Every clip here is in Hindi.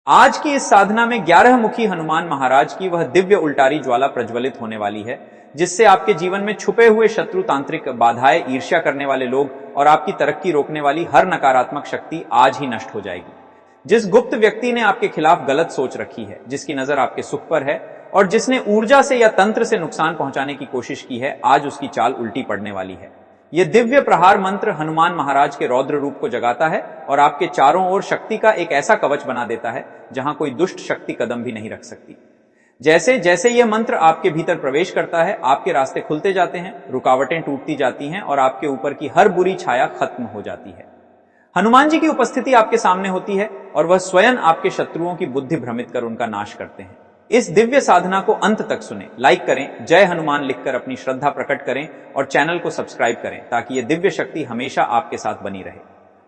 आज की इस साधना में 11 मुखी हनुमान महाराज की वह दिव्य उल्टारी ज्वाला प्रज्वलित होने वाली है, जिससे आपके जीवन में छुपे हुए शत्रु, तांत्रिक बाधाएं, ईर्ष्या करने वाले लोग और आपकी तरक्की रोकने वाली हर नकारात्मक शक्ति आज ही नष्ट हो जाएगी। जिस गुप्त व्यक्ति ने आपके खिलाफ गलत सोच रखी है, जिसकी नजर आपके सुख पर है और जिसने ऊर्जा से या तंत्र से नुकसान पहुंचाने की कोशिश की है, आज उसकी चाल उल्टी पड़ने वाली है। यह दिव्य प्रहार मंत्र हनुमान महाराज के रौद्र रूप को जगाता है और आपके चारों ओर शक्ति का एक ऐसा कवच बना देता है जहां कोई दुष्ट शक्ति कदम भी नहीं रख सकती। जैसे जैसे यह मंत्र आपके भीतर प्रवेश करता है, आपके रास्ते खुलते जाते हैं, रुकावटें टूटती जाती हैं और आपके ऊपर की हर बुरी छाया खत्म हो जाती है। हनुमान जी की उपस्थिति आपके सामने होती है और वह स्वयं आपके शत्रुओं की बुद्धि भ्रमित कर उनका नाश करते हैं। इस दिव्य साधना को अंत तक सुने, लाइक करें, जय हनुमान लिखकर अपनी श्रद्धा प्रकट करें और चैनल को सब्सक्राइब करें ताकि यह दिव्य शक्ति हमेशा आपके साथ बनी रहे।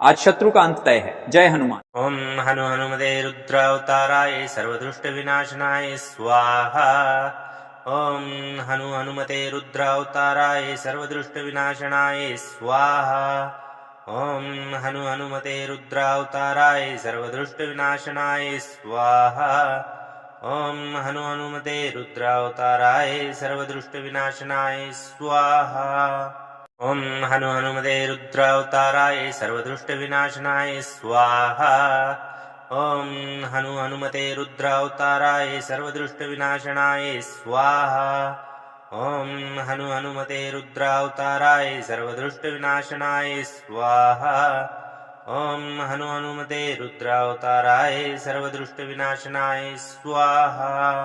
आज शत्रु का अंत तय है। जय हनुमान। ओम हनु हनुमते रुद्रावताराय सर्वदुष्ट विनाशनाय स्वाहा। ओम हनु हनुमते रुद्रावताराय सर्वदुष्ट विनाशनाय स्वाहा। ओम हनु हनुमते रुद्रावताराय सर्वदुष्ट विनाशनाय स्वाहा। ओम हनु हनुमते रुद्रावताराय सर्वदुष्ट विनाशनाय स्वाहा। ओम हनु हनुमते रुद्रावताराय सर्वदुष्ट विनाशनाय स्वाहा। ओम हनु हनुमते रुद्रावताराय सर्वदुष्ट विनाशनाय स्वाहा। ओम हनु हनुमते रुद्रावताराय सर्वदुष्ट विनाशनाय स्वाहा। ओम हनु हनुमते रुद्रावताराय सर्वदुष्ट विनाशनाय स्वाहा।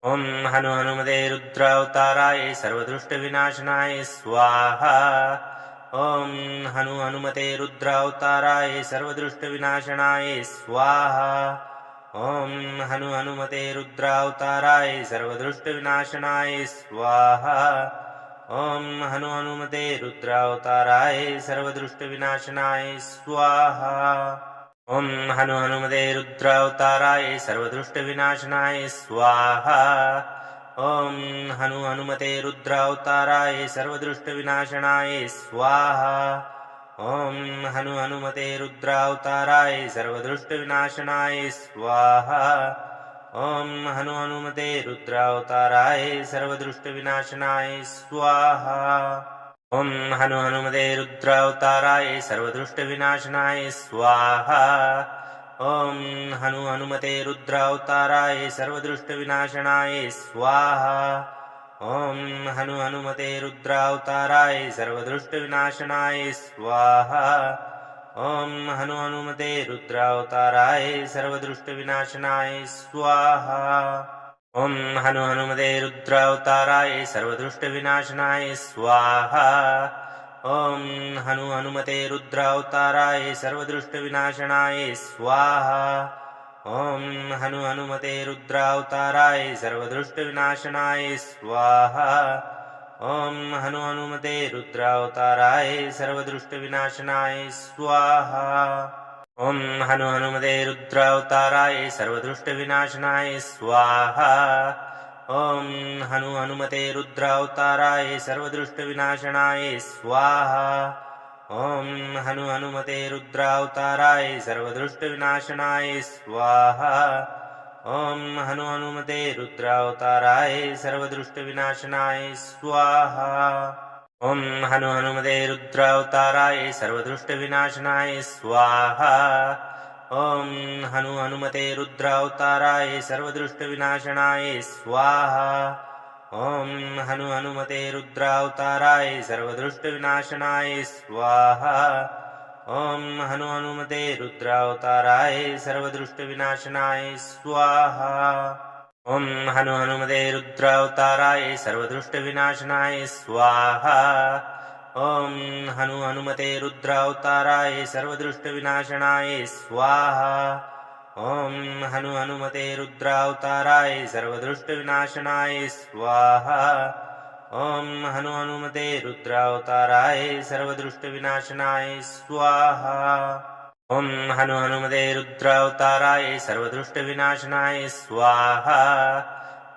ओम हनु हनुमते रुद्रावताराय सर्वदुष्ट विनाशनाय स्वाहा। ओम हनु हनुमते रुद्रावताराय सर्वदुष्ट विनाशनाय स्वाहा। ओम हनु हनुमते रुद्रावताराय सर्वदुष्ट विनाशनाय स्वाहा। ओम हनु हनुमते रुद्रावताराय सर्वदुष्ट विनाशनाय स्वाहा। ओम हनु हनुमते रुद्रावताराय सर्वदुष्ट विनाशनाय स्वाहा। ओम हनु हनुमते रुद्रावताराय सर्वदुष्ट विनाशनाय स्वाहा। ओम हनु हनुमते रुद्रावताराय सर्वदुष्ट विनाशनाय स्वाहा। ओम हनु हनुमते रुद्रावताराय सर्वदुष्ट विनाशनाय स्वाहा। ओम हनु हनुमते रुद्रावताराय सर्वदुष्ट विनाशनाय स्वाहा। ओम हनु हनुमते रुद्रावताराय सर्वदुष्ट विनाशनाय स्वाहा। ओम हनु हनुमते रुद्रावताराय सर्वदुष्ट विनाशनाय स्वाहा। ओम हनु हनुमते रुद्रावताराय सर्वदुष्ट विनाशनाय स्वाहा। ओम हनु हनुमते रुद्रावताराय सर्वदुष्ट विनाशनाय स्वाहा। ओम हनु हनुमते रुद्रावताराय सर्वदुष्ट विनाशनाय स्वाहा। ओम हनु हनुमते रुद्रावताराय सर्वदुष्ट विनाशनाय स्वाहा। ओम हनु हनुमते रुद्रावताराय सर्वदुष्ट विनाशनाय स्वाहा। ओम हनु हनुमते रुद्रावताराय सर्वदुष्ट विनाशनाय स्वाहा। ओम हनु हनुमते रुद्रावताराय सर्वदुष्ट विनाशनाय स्वाहा। ओम हनु हनुमते रुद्रावताराय सर्वदुष्ट विनाशनाय स्वाहा। ओम हनु हनुमते रुद्रावताराय सर्वदुष्ट विनाशनाय स्वाहा। ओम हनु हनुमते रुद्रावताराय सर्वदुष्ट विनाशनाय स्वाहा। ओम हनु हनुमते रुद्रावताराय सर्वदुष्ट विनाशनाय स्वाहा। ओम हनु हनुमते रुद्रावताराय सर्वदुष्ट विनाशनाय स्वाहा। ओम हनु हनुमते रुद्रावताराय सर्वदुष्ट विनाशनाय स्वाहा। ओम हनु हनुमते रुद्रावताराय सर्वदुष्ट विनाशनाय स्वाहा। ओम हनु हनुमते रुद्रावताराय सर्वदुष्ट विनाशनाय स्वाहा। ओम हनु हनुमते रुद्रावताराय सर्वदुष्ट विनाशनाय स्वाहा। ओम हनु हनुमते रुद्रावताराय सर्वदुष्ट विनाशनाय स्वाहा। ओम हनु हनुमते रुद्रावताराय सर्वदुष्ट विनाशनाय स्वाहा।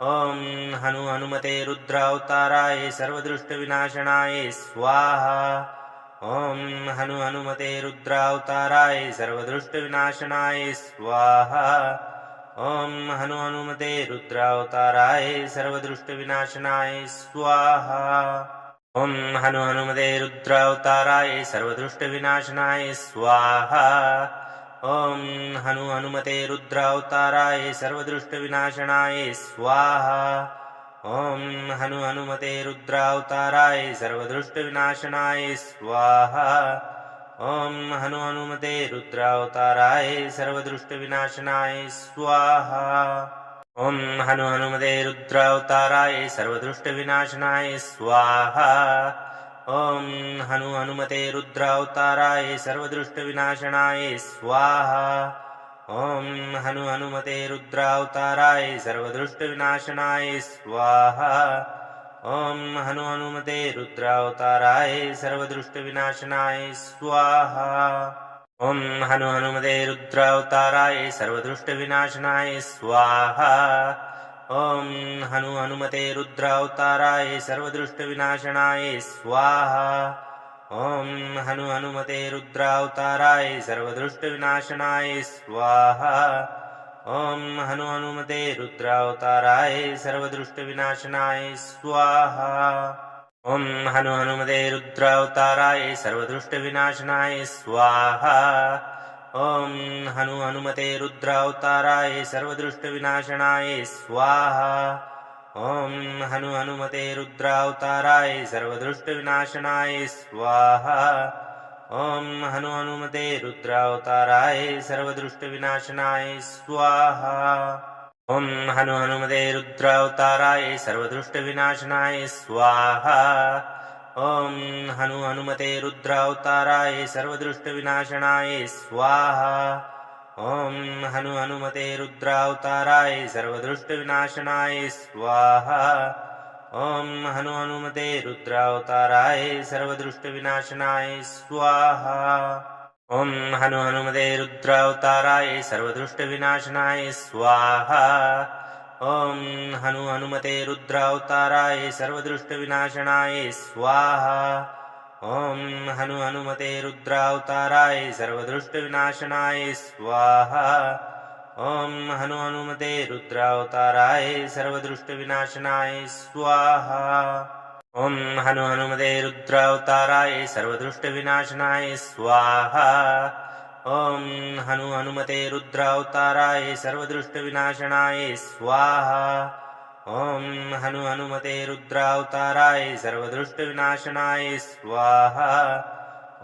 ओम हनु हनुमते रुद्रावताराय सर्वदुष्ट विनाशनाय स्वाहा। ओम हनु हनुमते रुद्रावताराय सर्वदुष्ट विनाशनाय स्वाहा। ॐ हनु हनुमते रुद्रावताराय सर्वदुष्टविनाशनाय स्वाहा ॐ हनु हनुमते रुद्रावताराय सर्वदुष्टविनाशनाय स्वाहा ॐ हनु हनुमते रुद्रावताराय सर्वदुष्टविनाशनाय स्वाहा ॐ हनु हनुमते रुद्रावताराय सर्वदुष्टविनाशनाय स्वाहा ॐ हनु हनुमते रुद्रावताराय सर्वदुष्टविनाशनाय स्वाहा ॐ हनु हनुमते रुद्रावताराय सर्वदुष्टविनाशनाय स्वाहा ॐ हनु हनुमते रुद्रावताराय सर्वदुष्टविनाशनाय स्वाहा ॐ हनु हनुमते रुद्रावताराय सर्वदुष्टविनाशनाय स्वाहा ॐ हनु हनुमते रुद्रावताराय सर्वदुष्टविनाशनाय स्वाहा ॐ हनु हनुमते रुद्रावताराय सर्वदुष्टविनाशनाय स्वाहा ॐ हनु हनुमते रुद्रावताराय सर्वदुष्टविनाशनाय स्वाहा ॐ हनु हनुमते रुद्रावताराय सर्वदुष्टविनाशनाय स्वाहा ॐ हनु हनुमते रुद्रावताराय सर्वदुष्टविनाशनाय स्वाहा ॐ हनु हनुमते रुद्रावताराय सर्वदुष्टविनाशनाय स्वाहा ॐ हनु हनुमते रुद्रावताराय सर्वदुष्टविनाशनाय स्वाहा ॐ हनु हनुमते रुद्रावताराय सर्वदुष्टविनाशनाय स्वाहा ॐ हनु हनुमते रुद्रावताराय सर्वदुष्टविनाशनाय स्वाहा ॐ हनु हनुमते रुद्रावताराय सर्वदुष्टविनाशनाय स्वाहा ॐ हनु हनुमते रुद्रावताराय सर्वदुष्टविनाशनाय स्वाहा ॐ हनु हनुमते रुद्रावताराय सर्वदुष्टविनाशनाय स्वाहा ॐ हनु हनुमते रुद्रावताराय सर्वदुष्टविनाशनाय स्वाहा ॐ हनु हनुमते रुद्रावताराय सर्वदुष्टविनाशनाय स्वाहा ॐ हनु हनुमते रुद्रावताराय सर्वदुष्टविनाशनाय स्वाहा ॐ हनु हनुमते रुद्रावताराय सर्वदुष्टविनाशनाय स्वाहा ॐ हनु हनुमते रुद्रावताराय सर्वदुष्टविनाशनाय स्वाहा ॐ हनु हनुमते रुद्रावताराय सर्वदुष्टविनाशनाय स्वाहा ॐ हनु हनुमते रुद्रावताराय सर्वदुष्टविनाशनाय स्वाहा ॐ हनु हनुमते रुद्रावताराय सर्वदुष्टविनाशनाय स्वाहा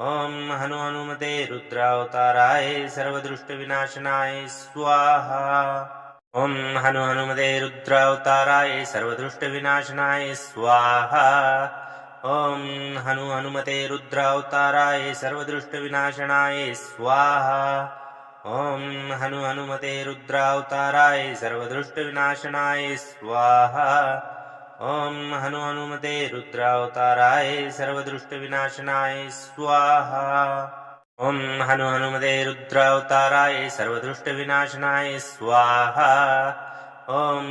ॐ हनु हनुमते रुद्रावताराय सर्वदुष्टविनाशनाय स्वाहा ॐ हनु हनुमते रुद्रावताराय सर्वदुष्टविनाशनाय स्वाहा ॐ हनु हनुमते रुद्रावताराय सर्वदुष्टविनाशनाय स्वाहा ॐ हनु हनुमते रुद्रावताराय सर्वदुष्टविनाशनाय स्वाहा ॐ हनु हनुमते रुद्रावताराय सर्वदुष्टविनाशनाय स्वाहा ॐ हनु हनुमते रुद्रावताराय सर्वदुष्टविनाशनाय स्वाहा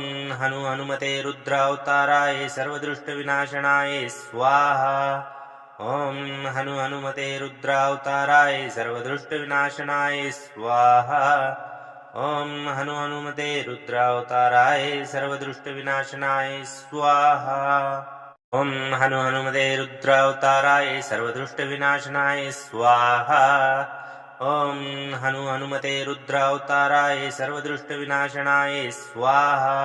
ॐ हनु हनुमते रुद्रावताराय सर्वदुष्टविनाशनाय स्वाहा ॐ हनु हनुमते रुद्रावताराय सर्वदुष्टविनाशनाय स्वाहा ॐ हनु हनुमते रुद्रावताराय सर्वदुष्टविनाशनाय स्वाहा ॐ हनु हनुमते रुद्रावताराय सर्वदुष्टविनाशनाय स्वाहा ॐ हनु हनुमते रुद्रावताराय सर्वदुष्टविनाशनाय स्वाहा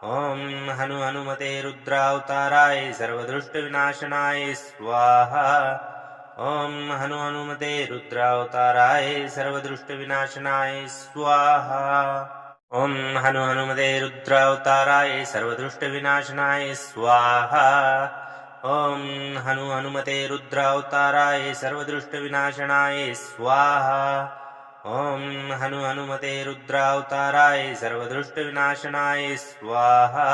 ॐ हनु हनुमते रुद्रावताराय सर्वदुष्टविनाशनाय स्वाहा ॐ हनु हनुमते रुद्रावताराय सर्वदुष्टविनाशनाय स्वाहा ॐ हनु हनुमते रुद्रावताराय सर्वदुष्टविनाशनाय स्वाहा ॐ हनु हनुमते रुद्रावताराय सर्वदुष्टविनाशनाय स्वाहा ॐ हनु हनुमते रुद्रावताराय सर्वदुष्टविनाशनाय स्वाहा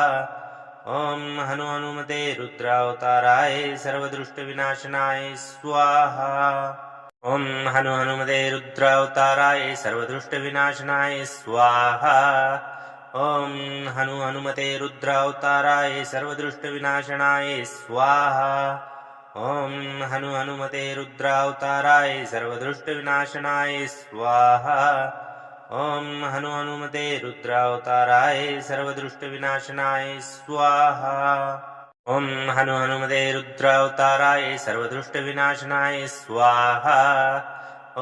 ॐ हनु हनुमते रुद्रावताराय सर्वदुष्टविनाशनाय स्वाहा ॐ हनु हनुमते रुद्रावताराय सर्वदुष्टविनाशनाय स्वाहा ॐ हनु हनुमते रुद्रावताराय सर्वदुष्टविनाशनाय स्वाहा ॐ हनु हनुमते रुद्रावताराय सर्वदुष्टविनाशनाय स्वाहा ॐ हनु हनुमते रुद्रावताराय सर्वदुष्टविनाशनाय स्वाहा ॐ हनु हनुमते रुद्रावताराय सर्वदुष्टविनाशनाय स्वाहा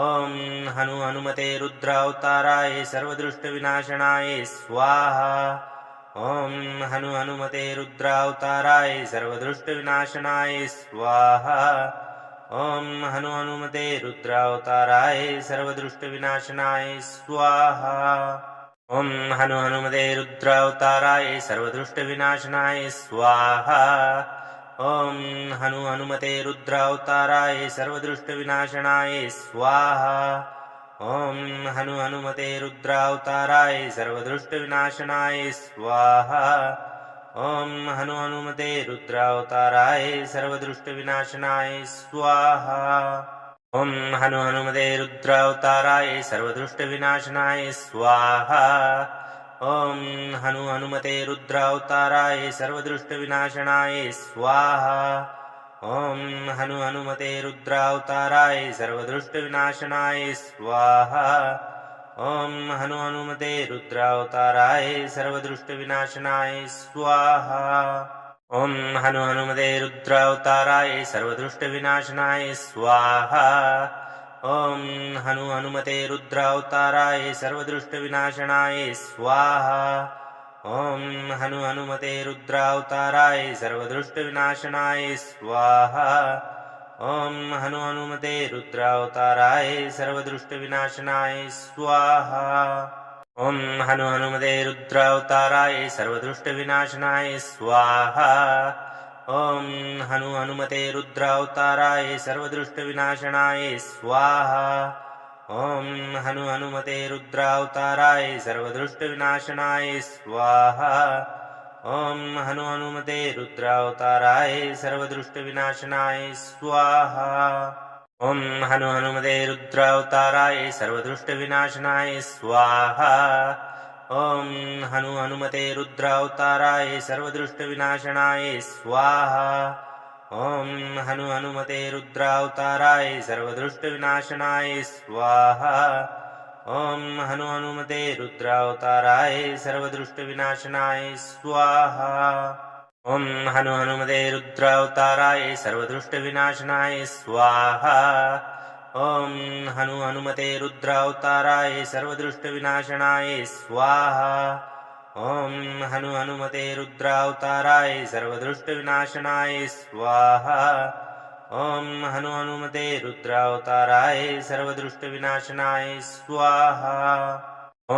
ॐ हनु हनुमते रुद्रावताराय सर्वदुष्टविनाशनाय स्वाहा ॐ हनु हनुमते रुद्रावताराय सर्वदुष्टविनाशनाय स्वाहा ॐ हनु हनुमते रुद्रावताराय सर्वदुष्टविनाशनाय स्वाहा ॐ हनु हनुमते रुद्रावताराय सर्वदुष्टविनाशनाय स्वाहा ॐ हनु हनुमते रुद्रावताराय सर्वदुष्टविनाशनाय स्वाहा ॐ हनु हनुमते रुद्रावताराय सर्वदुष्टविनाशनाय स्वाहा ॐ हनु हनुमते रुद्रावताराय सर्वदुष्टविनाशनाय स्वाहा ॐ हनु हनुमते रुद्रावताराय सर्वदुष्टविनाशनाय स्वाहा ॐ हनु हनुमते रुद्रावताराय सर्वदुष्टविनाशनाय स्वाहा ॐ हनु हनुमते रुद्रावताराय सर्वदुष्टविनाशनाय स्वाहा ॐ हनु हनुमते रुद्रावताराय सर्वदुष्टविनाशनाय स्वाहा ॐ हनु हनुमते रुद्रावताराय सर्वदुष्टविनाशनाय स्वाहा ॐ हनु हनुमते रुद्रावताराय सर्वदुष्टविनाशनाय स्वाहा ॐ हनु हनुमते रुद्रावताराय सर्वदुष्टविनाशनाय स्वाहा ॐ हनु हनुमते रुद्रावताराय सर्वदुष्टविनाशनाय स्वाहा ॐ हनु हनुमते रुद्रावताराय सर्वदुष्टविनाशनाय स्वाहा ॐ हनु हनुमते रुद्रावताराय सर्वदुष्टविनाशनाय स्वाहा ॐ हनु हनुमते रुद्रावताराय सर्वदुष्टविनाशनाय स्वाहा ॐ हनु हनुमते रुद्रावताराय सर्वदुष्टविनाशनाय स्वाहा ॐ हनु हनुमते रुद्रावताराय सर्वदुष्टविनाशनाय स्वाहा ॐ हनु हनुमते रुद्रावताराय सर्वदुष्टविनाशनाय स्वाहा ॐ हनु हनुमते रुद्रावताराय सर्वदुष्टविनाशनाय स्वाहा ॐ हनु हनुमते रुद्रावताराय सर्वदुष्टविनाशनाय स्वाहा ॐ हनु हनुमते रुद्रावताराय सर्वदुष्टविनाशनाय स्वाहा ॐ हनु हनुमते रुद्रावताराय सर्वदुष्टविनाशनाय स्वाहा ॐ हनु हनुमते रुद्रावताराय सर्वदुष्टविनाशनाय स्वाहा ॐ हनु हनुमते रुद्रावताराय सर्वदुष्टविनाशनाय स्वाहा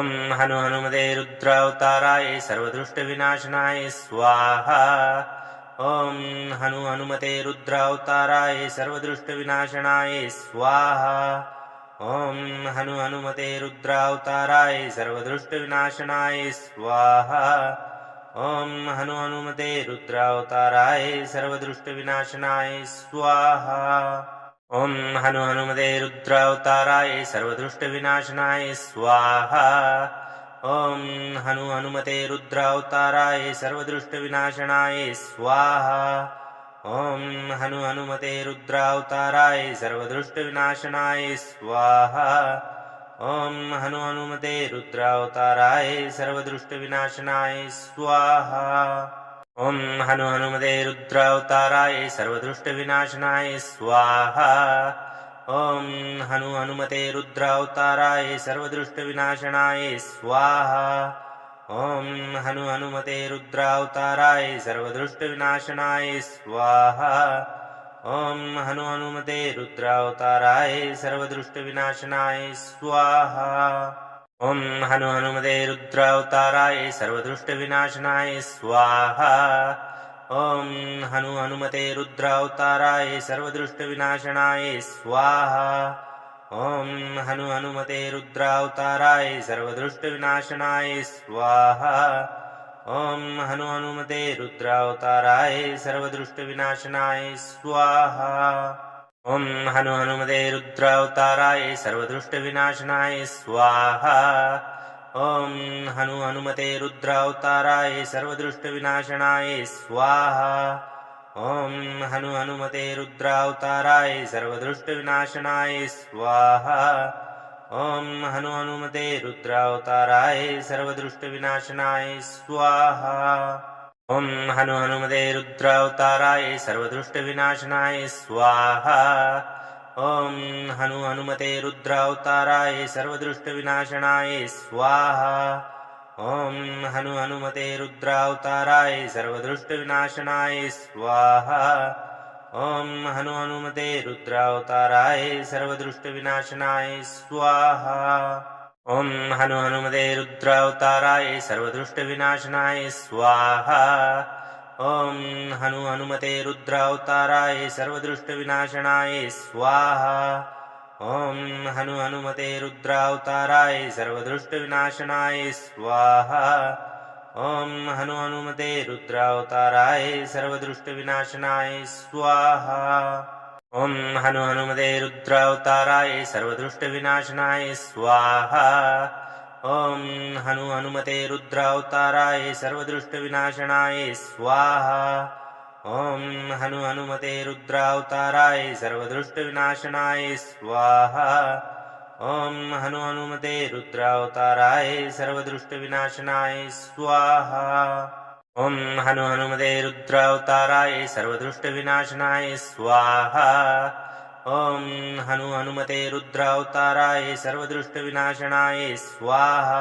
ॐ हनु हनुमते रुद्रावताराय सर्वदुष्टविनाशनाय स्वाहा ॐ हनु हनुमते रुद्रावताराय सर्वदुष्टविनाशनाय स्वाहा ॐ हनु हनुमते रुद्रावताराय सर्वदुष्टविनाशनाय स्वाहा ॐ हनु हनुमते रुद्रावताराय सर्वदुष्टविनाशनाय स्वाहा ॐ हनु हनुमते रुद्रावताराय सर्वदुष्टविनाशनाय स्वाहा ॐ हनु हनुमते रुद्रावताराय सर्वदुष्टविनाशनाय स्वाहा ॐ हनु हनुमते रुद्रावताराय सर्वदुष्टविनाशनाय स्वाहा ॐ हनु हनुमते रुद्रावताराय सर्वदुष्टविनाशनाय स्वाहा ॐ हनु हनुमते रुद्रावताराय सर्वदुष्टविनाशनाय स्वाहा ॐ हनु हनुमते रुद्रावताराय सर्वदुष्टविनाशनाय स्वाहा ॐ हनु हनुमते रुद्रावताराय सर्वदुष्टविनाशनाय स्वाहा ॐ हनु हनुमते रुद्रावताराय सर्वदुष्टविनाशनाय स्वाहा ॐ हनु हनुमते रुद्रावताराय सर्वदुष्टविनाशनाय स्वाहा ॐ हनु हनुमते रुद्रावताराय सर्वदुष्टविनाशनाय स्वाहा ॐ हनु हनुमते रुद्रावताराय सर्वदुष्टविनाशनाय स्वाहा ॐ हनु हनुमते रुद्रावताराय सर्वदुष्टविनाशनाय स्वाहा ॐ हनु हनुमते रुद्रावताराय सर्वदुष्टविनाशनाय स्वाहा ॐ हनु हनुमते रुद्रावताराय सर्वदुष्टविनाशनाय स्वाहा ॐ हनु हनुमते रुद्रावताराय सर्वदुष्टविनाशनाय स्वाहा ॐ हनु हनुमते रुद्रावताराय सर्वदुष्टविनाशनाय स्वाहा ॐ हनु हनुमते रुद्रावताराय सर्वदुष्टविनाशनाय स्वाहा ॐ हनु हनुमते रुद्रावताराय सर्वदुष्टविनाशनाय स्वाहा ॐ हनु हनुमते रुद्रावताराय सर्वदुष्टविनाशनाय स्वाहा ॐ हनु हनुमते रुद्रावताराय सर्वदुष्टविनाशनाय स्वाहा ॐ हनु हनुमते रुद्रावताराय सर्वदुष्टविनाशनाय स्वाहा ॐ हनु हनुमते रुद्रावताराय सर्वदुष्टविनाशनाय स्वाहा ॐ हनु हनुमते रुद्रावताराय सर्वदुष्टविनाशनाय स्वाहा ॐ हनु हनुमते रुद्रावताराय सर्वदुष्टविनाशनाय स्वाहा ॐ हनु हनुमते रुद्रावताराय सर्वदुष्टविनाशनाय स्वाहा ॐ हनु हनुमते रुद्रावताराय सर्वदुष्टविनाशनाय स्वाहा ॐ हनु हनुमते रुद्रावताराय सर्वदुष्टविनाशनाय स्वाहा ॐ हनु हनुमते रुद्रावताराय सर्वदुष्टविनाशनाय स्वाहा ॐ हनु हनुमते रुद्रावताराय सर्वदुष्टविनाशनाय स्वाहा ॐ हनु हनुमते रुद्रावताराय सर्वदुष्टविनाशनाय स्वाहा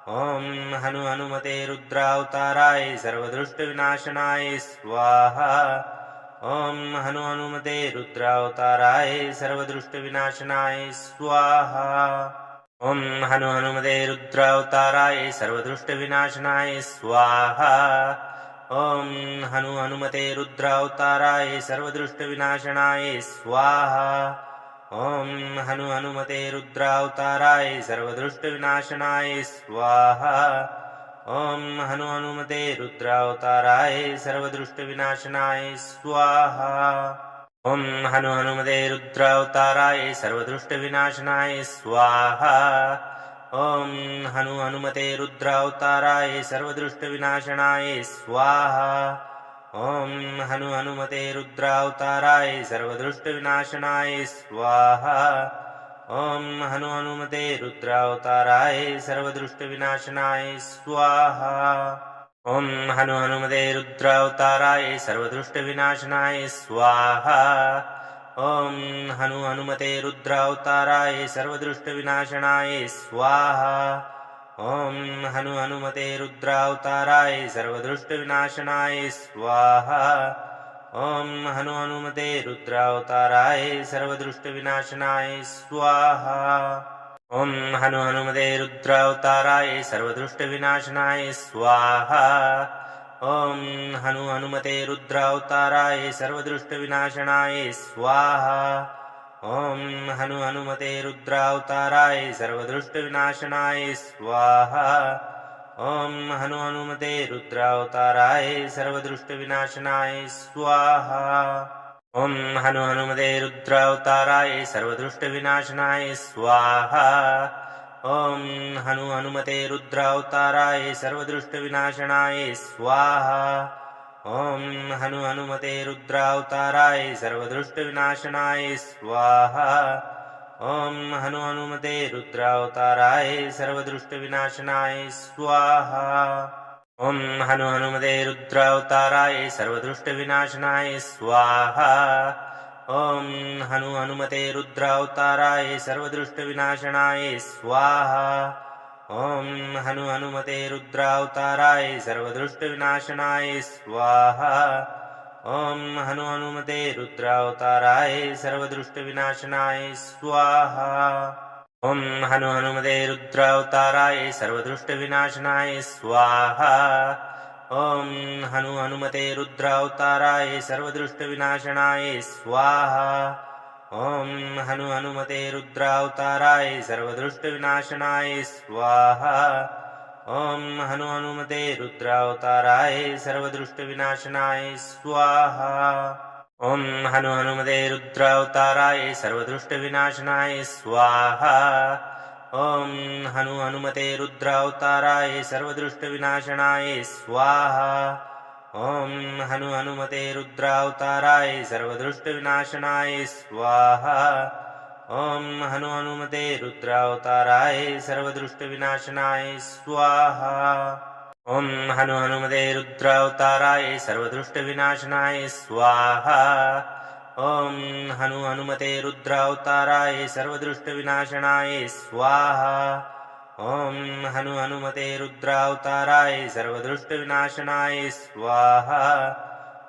ॐ हनु हनुमते रुद्रावताराय सर्वदुष्टविनाशनाय स्वाहा ॐ हनु हनुमते रुद्रावताराय सर्वदुष्टविनाशनाय स्वाहा ॐ हनु हनुमते रुद्रावताराय सर्वदुष्टविनाशनाय स्वाहा ॐ हनु हनुमते रुद्रावताराय सर्वदुष्टविनाशनाय स्वाहा ॐ हनु हनुमते रुद्रावताराय सर्वदुष्टविनाशनाय स्वाहा ॐ हनु हनुमते रुद्रावताराय सर्वदुष्टविनाशनाय स्वाहा ॐ हनु हनुमते रुद्रावताराय सर्वदुष्टविनाशनाय स्वाहा ॐ हनु हनुमते रुद्रावताराय सर्वदुष्टविनाशनाय स्वाहा ॐ हनु हनुमते रुद्रावताराय सर्वदुष्टविनाशनाय स्वाहा ॐ हनु हनुमते रुद्रावताराय सर्वदुष्टविनाशनाय स्वाहा ॐ हनु हनुमते रुद्रावताराय सर्वदुष्टविनाशनाय स्वाहा ॐ हनु हनुमते रुद्रावताराय सर्वदुष्टविनाशनाय स्वाहा ॐ हनु हनुमते रुद्रावताराय सर्वदुष्टविनाशनाय स्वाहा ॐ हनु हनुमते रुद्रावताराय सर्वदुष्टविनाशनाय स्वाहा ॐ हनु हनुमते रुद्रावताराय सर्वदुष्टविनाशनाय स्वाहा ॐ हनु हनुमते रुद्रावताराय सर्वदुष्टविनाशनाय स्वाहा ॐ हनु हनुमते रुद्रावताराय सर्वदुष्टविनाशनाय स्वाहा ॐ हनु हनुमते रुद्रावताराय सर्वदुष्टविनाशनाय स्वाहा ॐ हनु हनुमते रुद्रावताराय सर्वदुष्टविनाशनाय स्वाहा ॐ हनु हनुमते रुद्रावताराय सर्वदुष्टविनाशनाय स्वाहा ॐ हनु हनुमते रुद्रावताराय सर्वदुष्टविनाशनाय स्वाहा ॐ हनु हनुमते रुद्रावताराय सर्वदुष्टविनाशनाय स्वाहा ॐ हनु हनुमते रुद्रावताराय सर्वदुष्टविनाशनाय स्वाहा ॐ हनु हनुमते रुद्रावताराय सर्वदुष्टविनाशनाय स्वाहा ॐ हनु हनुमते रुद्रावताराय सर्वदुष्टविनाशनाय स्वाहा ॐ हनु हनुमते रुद्रावताराय सर्वदुष्टविनाशनाय स्वाहा ॐ हनु हनुमते रुद्रावताराय सर्वदुष्टविनाशनाय स्वाहा ॐ हनु हनुमते रुद्रावताराय सर्वदुष्टविनाशनाय स्वाहा ॐ हनु हनुमते रुद्रावताराय सर्वदुष्टविनाशनाय स्वाहा ॐ हनु हनुमते रुद्रावताराय सर्वदुष्टविनाशनाय स्वाहा ॐ हनु हनुमते रुद्रावताराय सर्वदुष्टविनाशनाय स्वाहा ॐ हनु हनुमते रुद्रावताराय सर्वदुष्टविनाशनाय स्वाहा ॐ हनु हनुमते रुद्रावताराय सर्वदुष्टविनाशनाय स्वाहा ॐ हनु हनुमते रुद्रावताराय सर्वदुष्टविनाशनाय स्वाहा ॐ हनु हनुमते रुद्रावताराय सर्वदुष्टविनाशनाय स्वाहा ॐ हनु हनुमते रुद्रावताराय सर्वदुष्टविनाशनाय स्वाहा ॐ हनु हनुमते रुद्रावताराय सर्वदुष्टविनाशनाय स्वाहा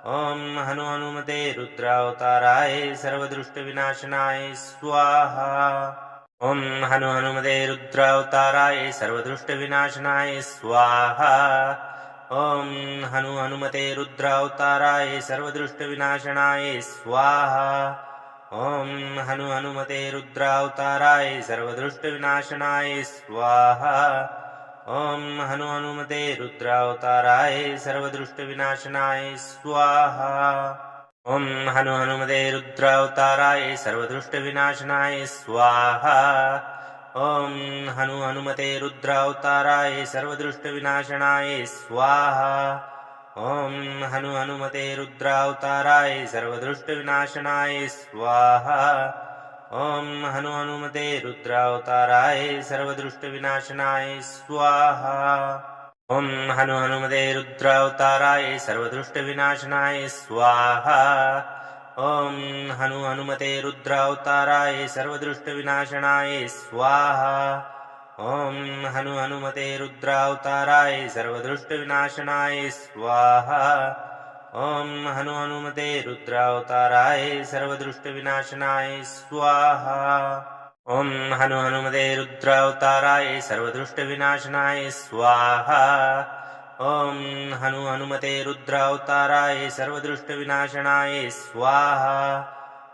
ॐ हनु हनुमते रुद्रावताराय सर्वदुष्टविनाशनाय स्वाहा ॐ हनु हनुमते रुद्रावताराय सर्वदुष्टविनाशनाय स्वाहा ॐ हनु हनुमते रुद्रावताराय सर्वदुष्टविनाशनाय स्वाहा ॐ हनु हनुमते रुद्रावताराय सर्वदुष्टविनाशनाय स्वाहा ॐ हनु हनुमते रुद्रावताराय सर्वदुष्टविनाशनाय स्वाहा ॐ हनु हनुमते रुद्रावताराय सर्वदुष्टविनाशनाय स्वाहा ॐ हनु हनुमते रुद्रावताराय सर्वदुष्टविनाशनाय स्वाहा ॐ हनु हनुमते रुद्रावताराय सर्वदुष्टविनाशनाय स्वाहा ॐ हनु हनुमते रुद्रावताराय सर्वदुष्टविनाशनाय स्वाहा ॐ हनु हनुमते रुद्रावताराय सर्वदुष्टविनाशनाय स्वाहा ॐ हनु हनुमते रुद्रावताराय सर्वदुष्टविनाशनाय स्वाहा ॐ हनु हनुमते रुद्रावताराय सर्वदुष्टविनाशनाय स्वाहा ॐ हनु हनुमते रुद्रावताराय सर्वदुष्टविनाशनाय स्वाहा ॐ हनु हनुमते रुद्रावताराय सर्वदुष्टविनाशनाय स्वाहा ॐ हनु हनुमते रुद्रावताराय सर्वदुष्टविनाशनाय स्वाहा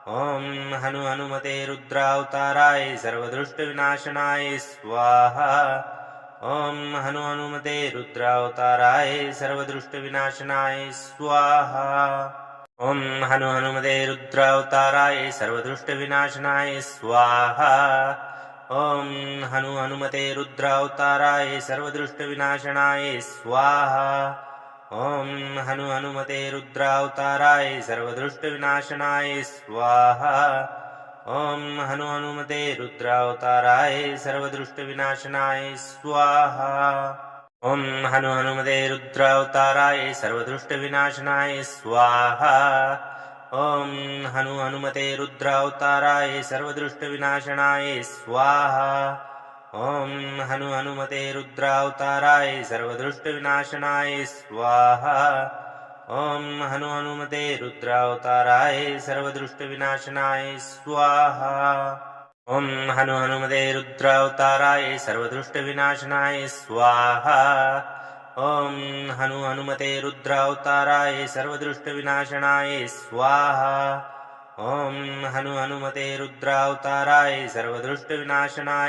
ॐ हनु हनुमते रुद्रावताराय सर्वदुष्टविनाशनाय स्वाहा ॐ हनु हनुमते रुद्रावताराय सर्वदुष्टविनाशनाय स्वाहा ॐ हनु हनुमते रुद्रावताराय सर्वदुष्टविनाशनाय स्वाहा ॐ हनु हनुमते रुद्रावताराय सर्वदुष्टविनाशनाय स्वाहा ॐ हनु हनुमते रुद्रावताराय सर्वदुष्टविनाशनाय स्वाहा ॐ हनु हनुमते रुद्रावताराय सर्वदुष्टविनाशनाय स्वाहा ॐ हनु हनुमते रुद्रावताराय सर्वदुष्टविनाशनाय स्वाहा ॐ हनु हनुमते रुद्रावताराय सर्वदुष्टविनाशनाय स्वाहा ॐ हनु हनुमते रुद्रावताराय सर्वदुष्टविनाशनाय स्वाहा ॐ हनु हनुमते रुद्रावताराय सर्वदुष्टविनाशनाय स्वाहा ॐ हनु हनुमते रुद्रावताराय सर्वदुष्टविनाशनाय स्वाहा ॐ हनु हनुमते रुद्रावताराय सर्वदुष्टविनाशनाय स्वाहा ॐ हनु हनुमते रुद्रावताराय सर्वदुष्टविनाशनाय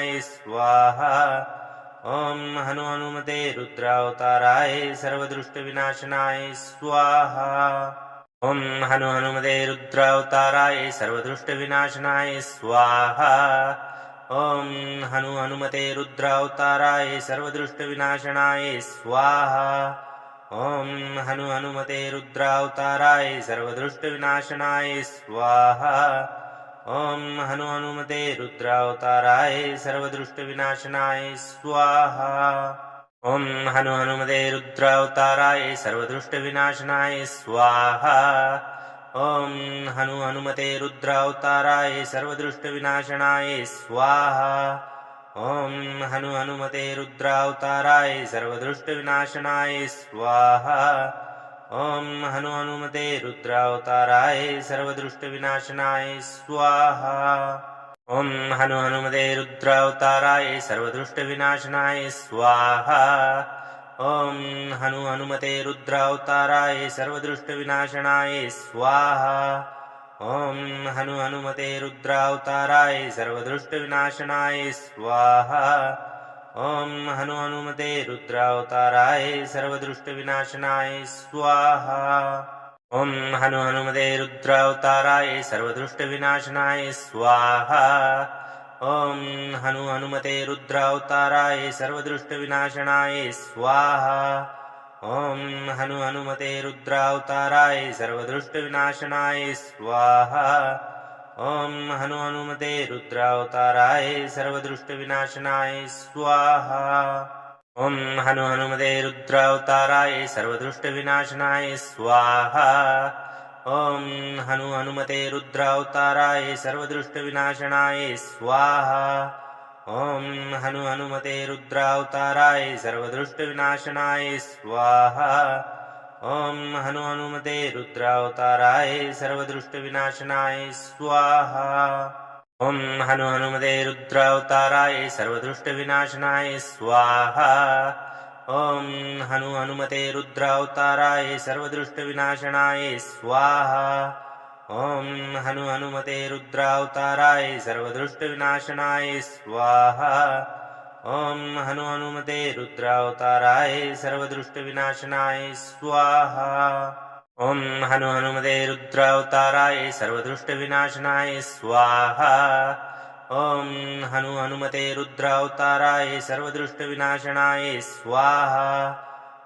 स्वाहा ॐ हनु हनुमते रुद्रावताराय सर्वदुष्टविनाशनाय स्वाहा ॐ हनु हनुमते रुद्रावताराय सर्वदुष्टविनाशनाय स्वाहा ॐ हनु हनुमते रुद्रावताराय सर्वदुष्टविनाशनाय स्वाहा ॐ हनु हनुमते रुद्रावताराय सर्वदुष्टविनाशनाय स्वाहा ॐ हनु हनुमते रुद्रावताराय सर्वदुष्टविनाशनाय स्वाहा ॐ हनु हनुमते रुद्रावताराय सर्वदुष्टविनाशनाय स्वाहा ॐ हनु हनुमते रुद्रावताराय सर्वदुष्टविनाशनाय स्वाहा ॐ हनु हनुमते रुद्रावताराय सर्वदुष्टविनाशनाय स्वाहा ॐ हनु हनुमते रुद्रावताराय सर्वदुष्टविनाशनाय स्वाहा ॐ हनु हनुमते रुद्रावताराय सर्वदुष्टविनाशनाय स्वाहा ॐ हनु हनुमते रुद्रावताराय सर्वदुष्टविनाशनाय स्वाहा ॐ हनु हनुमते रुद्रावताराय सर्वदुष्टविनाशनाय स्वाहा ॐ हनु हनुमते रुद्रावताराय सर्वदुष्टविनाशनाय स्वाहा ॐ हनु हनुमते रुद्रावताराय सर्वदुष्टविनाशनाय स्वाहा ॐ हनु हनुमते रुद्रावताराय सर्वदुष्टविनाशनाय स्वाहा ॐ हनु हनुमते रुद्रावताराय सर्वदुष्टविनाशनाय स्वाहा ॐ हनु हनुमते रुद्रावताराय सर्वदुष्टविनाशनाय स्वाहा ॐ हनु हनुमते रुद्रावताराय सर्वदुष्टविनाशनाय स्वाहा ॐ हनु हनुमते रुद्रावताराय सर्वदुष्टविनाशनाय स्वाहा ॐ हनु हनुमते रुद्रावताराय सर्वदुष्टविनाशनाय स्वाहा ॐ हनु हनुमते रुद्रावताराय सर्वदुष्टविनाशनाय स्वाहा ॐ हनु हनुमते रुद्रावताराय सर्वदुष्टविनाशनाय स्वाहा ॐ हनु हनुमते रुद्रावताराय सर्वदुष्टविनाशनाय स्वाहा ॐ हनु हनुमते रुद्रावताराय सर्वदुष्टविनाशनाय स्वाहा ॐ हनु हनुमते रुद्रावताराय सर्वदुष्टविनाशनाय स्वाहा ॐ हनु हनुमते रुद्रावताराय सर्वदुष्टविनाशनाय स्वाहा ॐ हनु हनुमते रुद्रावताराय सर्वदुष्टविनाशनाय स्वाहा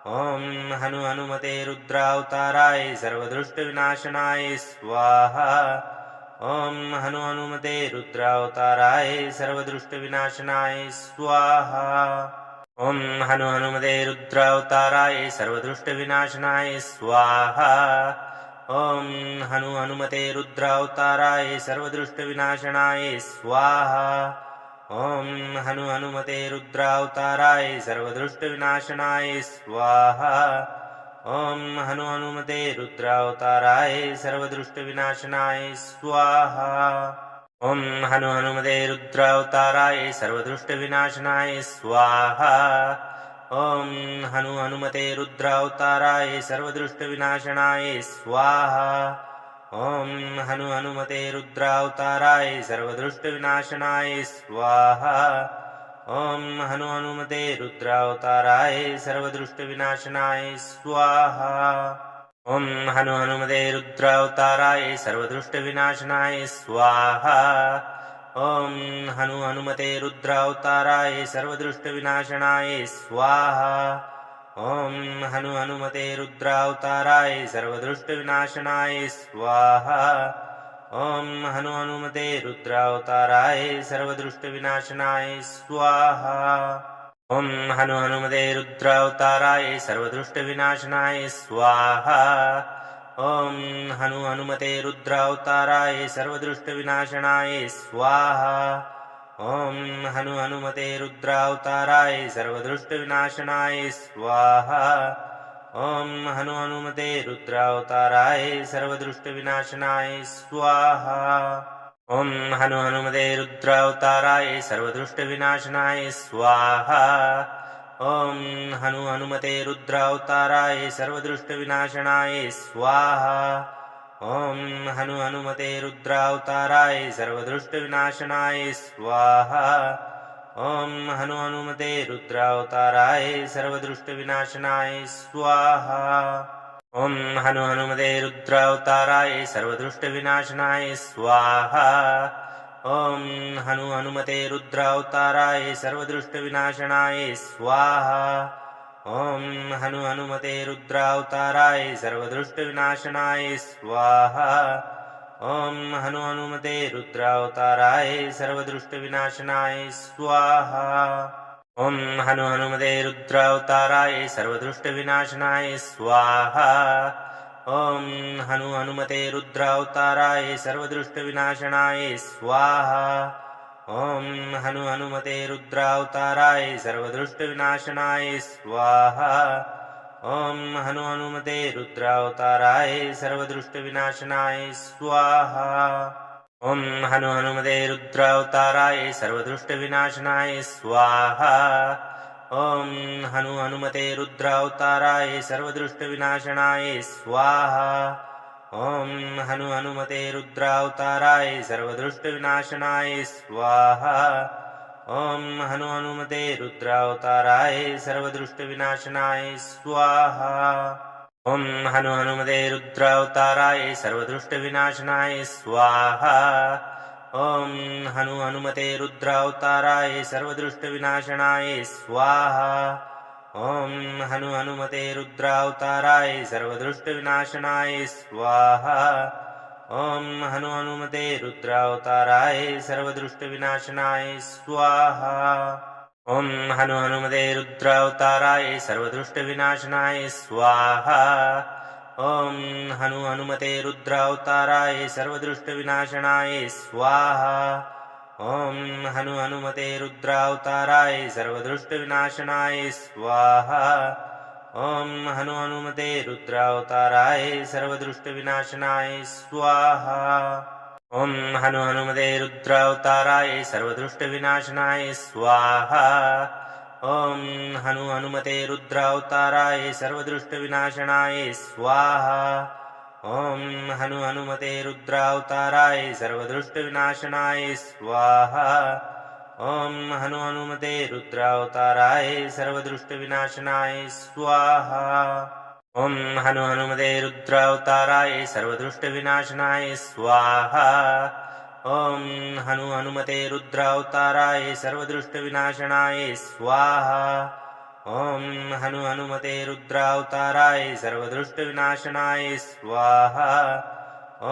ॐ हनु हनुमते रुद्रावताराय सर्वदुष्टविनाशनाय स्वाहा ॐ हनु हनुमते रुद्रावताराय सर्वदुष्टविनाशनाय स्वाहा ॐ हनु हनुमते रुद्रावताराय सर्वदुष्टविनाशनाय स्वाहा ॐ हनु हनुमते रुद्रावताराय सर्वदुष्टविनाशनाय स्वाहा ॐ हनु हनुमते रुद्रावताराय सर्वदुष्टविनाशनाय स्वाहा ॐ हनु हनुमते रुद्रावताराय सर्वदुष्टविनाशनाय स्वाहा ॐ हनु हनुमते रुद्रावताराय सर्वदुष्टविनाशनाय स्वाहा ॐ हनु हनुमते रुद्रावताराय सर्वदुष्टविनाशनाय स्वाहा ॐ हनु हनुमते रुद्रावताराय सर्वदुष्टविनाशनाय स्वाहा ॐ हनु हनुमते रुद्रावताराय सर्वदुष्टविनाशनाय स्वाहा ॐ हनु हनुमते रुद्रावताराय सर्वदुष्टविनाशनाय स्वाहा ॐ हनु हनुमते रुद्रावताराय सर्वदुष्टविनाशनाय स्वाहा ॐ हनु हनुमते रुद्रावताराय सर्वदुष्टविनाशनाय स्वाहा ॐ हनु हनुमते रुद्रावताराय सर्वदुष्टविनाशनाय स्वाहा ॐ हनु हनुमते रुद्रावताराय सर्वदुष्टविनाशनाय स्वाहा ॐ हनु हनुमते रुद्रावताराय सर्वदुष्टविनाशनाय स्वाहा ॐ हनु हनुमते रुद्रावताराय सर्वदुष्टविनाशनाय स्वाहा ॐ हनु हनुमते रुद्रावताराय सर्वदुष्टविनाशनाय स्वाहा ॐ हनु हनुमते रुद्रावताराय सर्वदुष्टविनाशनाय स्वाहा ॐ हनु हनुमते रुद्रावताराय सर्वदुष्टविनाशनाय स्वाहा ॐ हनु हनुमते रुद्रावताराय सर्वदुष्टविनाशनाय स्वाहा ॐ हनु हनुमते रुद्रावताराय सर्वदुष्टविनाशनाय स्वाहा ॐ हनु हनुमते रुद्रावताराय सर्वदुष्टविनाशनाय स्वाहा ॐ हनु हनुमते रुद्रावताराय सर्वदुष्टविनाशनाय स्वाहा ॐ हनु हनुमते रुद्रावताराय सर्वदुष्टविनाशनाय स्वाहा ॐ हनु हनुमते रुद्रावताराय सर्वदुष्टविनाशनाय स्वाहा ॐ हनु हनुमते रुद्रावताराय सर्वदुष्टविनाशनाय स्वाहा ॐ हनु हनुमते रुद्रावताराय सर्वदुष्टविनाशनाय स्वाहा ॐ हनु हनुमते रुद्रावताराय सर्वदुष्टविनाशनाय स्वाहा ॐ हनु हनुमते रुद्रावताराय सर्वदुष्टविनाशनाय स्वाहा ॐ हनु हनुमते रुद्रावताराय सर्वदुष्टविनाशनाय स्वाहा ॐ हनु हनुमते रुद्रावताराय सर्वदुष्टविनाशनाय स्वाहा ॐ हनु हनुमते रुद्रावताराय सर्वदुष्टविनाशनाय स्वाहा ॐ हनु हनुमते रुद्रावताराय सर्वदुष्टविनाशनाय स्वाहा ॐ हनु हनुमते रुद्रावताराय सर्वदुष्टविनाशनाय स्वाहा ॐ हनु हनुमते रुद्रावताराय सर्वदुष्टविनाशनाय स्वाहा ॐ हनु हनुमते रुद्रावताराय सर्वदुष्टविनाशनाय स्वाहा ॐ हनु हनुमते रुद्रावताराय सर्वदुष्टविनाशनाय स्वाहा ॐ हनु हनुमते रुद्रावताराय सर्वदुष्टविनाशनाय स्वाहा ॐ हनु हनुमते रुद्रावताराय सर्वदुष्टविनाशनाय स्वाहा ॐ हनु हनुमते रुद्रावताराय सर्वदुष्टविनाशनाय स्वाहा ॐ हनु हनुमते रुद्रावताराय सर्वदुष्टविनाशनाय स्वाहा ॐ हनु हनुमते रुद्रावताराय सर्वदुष्टविनाशनाय स्वाहा ॐ हनु हनुमते रुद्रावताराय सर्वदुष्टविनाशनाय स्वाहा ॐ हनु हनुमते रुद्रावताराय सर्वदुष्टविनाशनाय स्वाहा ॐ हनु हनुमते रुद्रावताराय सर्वदुष्टविनाशनाय स्वाहा ॐ हनु हनुमते रुद्रावताराय सर्वदुष्टविनाशनाय स्वाहा ॐ हनु हनुमते रुद्रावताराय सर्वदुष्टविनाशनाय स्वाहा ॐ हनु हनुमते रुद्रावताराय सर्वदुष्टविनाशनाय स्वाहा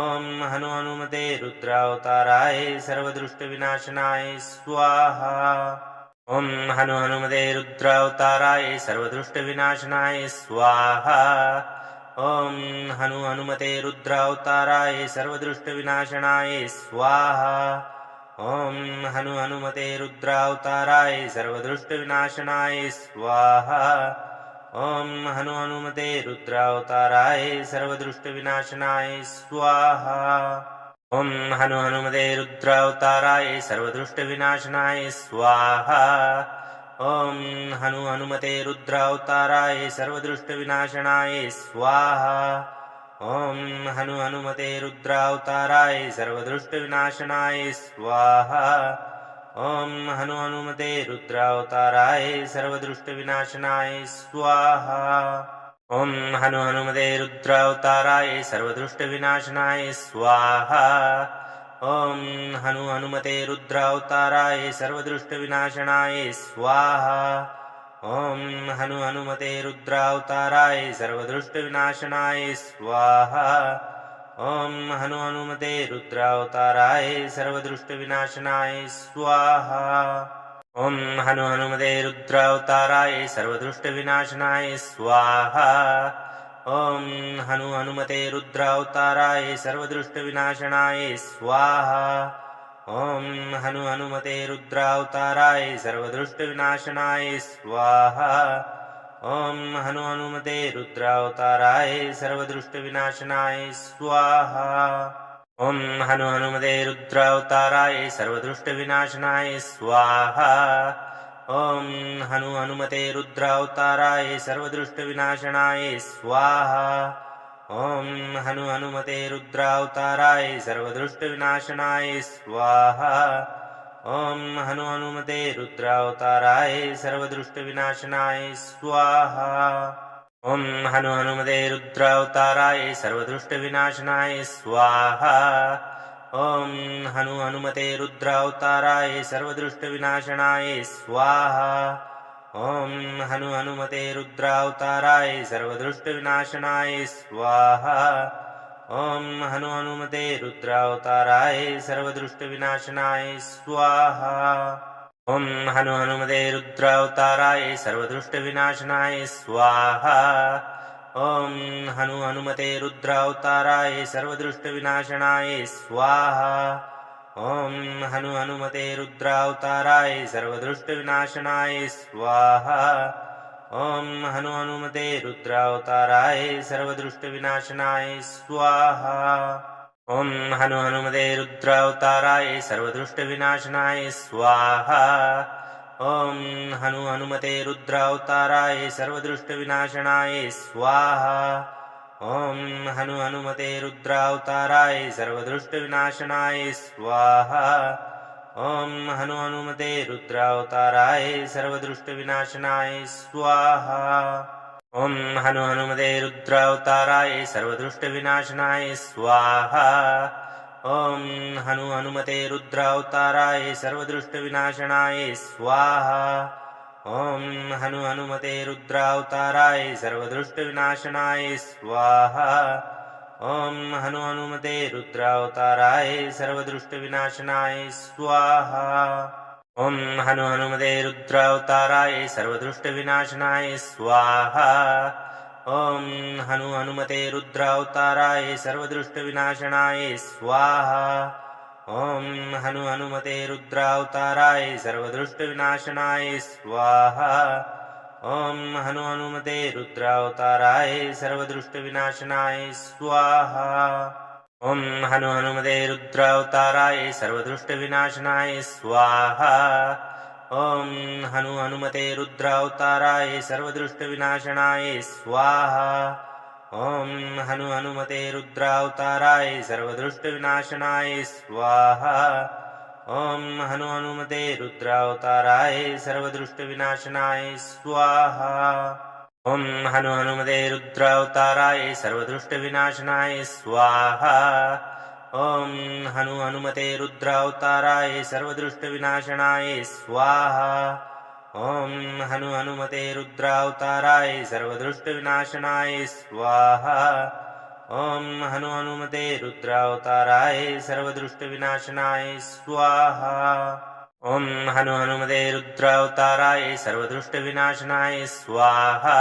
ॐ हनु हनुमते रुद्रावताराय सर्वदुष्टविनाशनाय स्वाहा ॐ हनु हनुमते रुद्रावताराय सर्वदुष्टविनाशनाय स्वाहा ॐ हनु हनुमते रुद्रावताराय सर्वदुष्टविनाशनाय स्वाहा ॐ हनु हनुमते रुद्रावताराय सर्वदुष्टविनाशनाय स्वाहा ॐ हनु हनुमते रुद्रावताराय सर्वदुष्टविनाशनाय स्वाहा ॐ हनु हनुमते रुद्रावताराय सर्वदुष्टविनाशनाय स्वाहा ॐ हनु हनुमते रुद्रावताराय सर्वदुष्टविनाशनाय स्वाहा ॐ हनु हनुमते रुद्रावताराय सर्वदुष्टविनाशनाय स्वाहा ॐ हनु हनुमते रुद्रावताराय सर्वदुष्टविनाशनाय स्वाहा ॐ हनु हनुमते रुद्रावताराय सर्वदुष्टविनाशनाय स्वाहा ॐ हनु हनुमते रुद्रावताराय सर्वदुष्टविनाशनाय स्वाहा ॐ हनु हनुमते रुद्रावताराय सर्वदुष्टविनाशनाय स्वाहा ॐ हनु हनुमते रुद्रावताराय सर्वदुष्टविनाशनाय स्वाहा ॐ हनु हनुमते रुद्रावताराय सर्वदुष्टविनाशनाय स्वाहा ॐ हनु हनुमते रुद्रावताराय सर्वदुष्टविनाशनाय स्वाहा ॐ हनु हनुमते रुद्रावताराय सर्वदुष्टविनाशनाय स्वाहा ॐ हनु हनुमते रुद्रावताराय सर्वदुष्टविनाशनाय स्वाहा ॐ हनु हनुमते रुद्रावताराय सर्वदुष्टविनाशनाय स्वाहा ॐ हनु हनुमते रुद्रावताराय सर्वदुष्टविनाशनाय स्वाहा ॐ हनु हनुमते रुद्रावताराय सर्वदुष्टविनाशनाय स्वाहा ॐ हनु हनुमते रुद्रावताराय सर्वदुष्टविनाशनाय स्वाहा ॐ हनु हनुमते रुद्रावताराय सर्वदुष्टविनाशनाय स्वाहा ॐ हनु हनुमते रुद्रावताराय सर्वदुष्टविनाशनाय स्वाहा ॐ हनु हनुमते रुद्रावताराय सर्वदुष्टविनाशनाय स्वाहा ॐ हनु हनुमते रुद्रावताराय सर्वदुष्टविनाशनाय स्वाहा ॐ हनु हनुमते रुद्रावताराय सर्वदुष्टविनाशनाय स्वाहा ॐ हनु हनुमते रुद्रावताराय सर्वदुष्टविनाशनाय स्वाहा ॐ हनु हनुमते रुद्रावताराय सर्वदुष्टविनाशनाय स्वाहा ॐ हनु हनुमते रुद्रावताराय सर्वदुष्टविनाशनाय स्वाहा ॐ हनु हनुमते रुद्रावताराय सर्वदुष्टविनाशनाय स्वाहा ॐ हनु हनुमते रुद्रावताराय सर्वदुष्टविनाशनाय स्वाहा ॐ हनु हनुमते रुद्रावताराय सर्वदुष्टविनाशनाय स्वाहा ॐ हनु हनुमते रुद्रावताराय सर्वदुष्टविनाशनाय स्वाहा ॐ हनु हनुमते रुद्रावताराय सर्वदुष्टविनाशनाय स्वाहा ॐ हनु हनुमते रुद्रावताराय सर्वदुष्टविनाशनाय स्वाहा ॐ हनु हनुमते रुद्रावताराय सर्वदुष्टविनाशनाय स्वाहा ॐ हनु हनुमते रुद्रावताराय सर्वदुष्टविनाशनाय स्वाहा ॐ हनु हनुमते रुद्रावताराय सर्वदुष्टविनाशनाय स्वाहा ॐ हनु हनुमते रुद्रावताराय सर्वदुष्टविनाशनाय स्वाहा ॐ हनु हनुमते रुद्रावताराय सर्वदुष्टविनाशनाय स्वाहा ॐ हनु हनुमते रुद्रावताराय सर्वदुष्टविनाशनाय स्वाहा ॐ हनु हनुमते रुद्रावताराय सर्वदुष्टविनाशनाय स्वाहा ॐ हनु हनुमते रुद्रावताराय सर्वदुष्टविनाशनाय स्वाहा ॐ हनु हनुमते रुद्रावताराय सर्वदुष्टविनाशनाय स्वाहा ॐ हनु हनुमते रुद्रावताराय सर्वदुष्टविनाशनाय स्वाहा ॐ हनु हनुमते रुद्रावताराय सर्वदुष्टविनाशनाय स्वाहा ॐ हनु हनुमते रुद्रावताराय सर्वदुष्टविनाशनाय स्वाहा ॐ हनु हनुमते रुद्रावताराय सर्वदुष्टविनाशनाय स्वाहा ॐ हनु हनुमते रुद्रावताराय सर्वदुष्टविनाशनाय स्वाहा ॐ हनु हनुमते रुद्रावताराय सर्वदुष्टविनाशनाय स्वाहा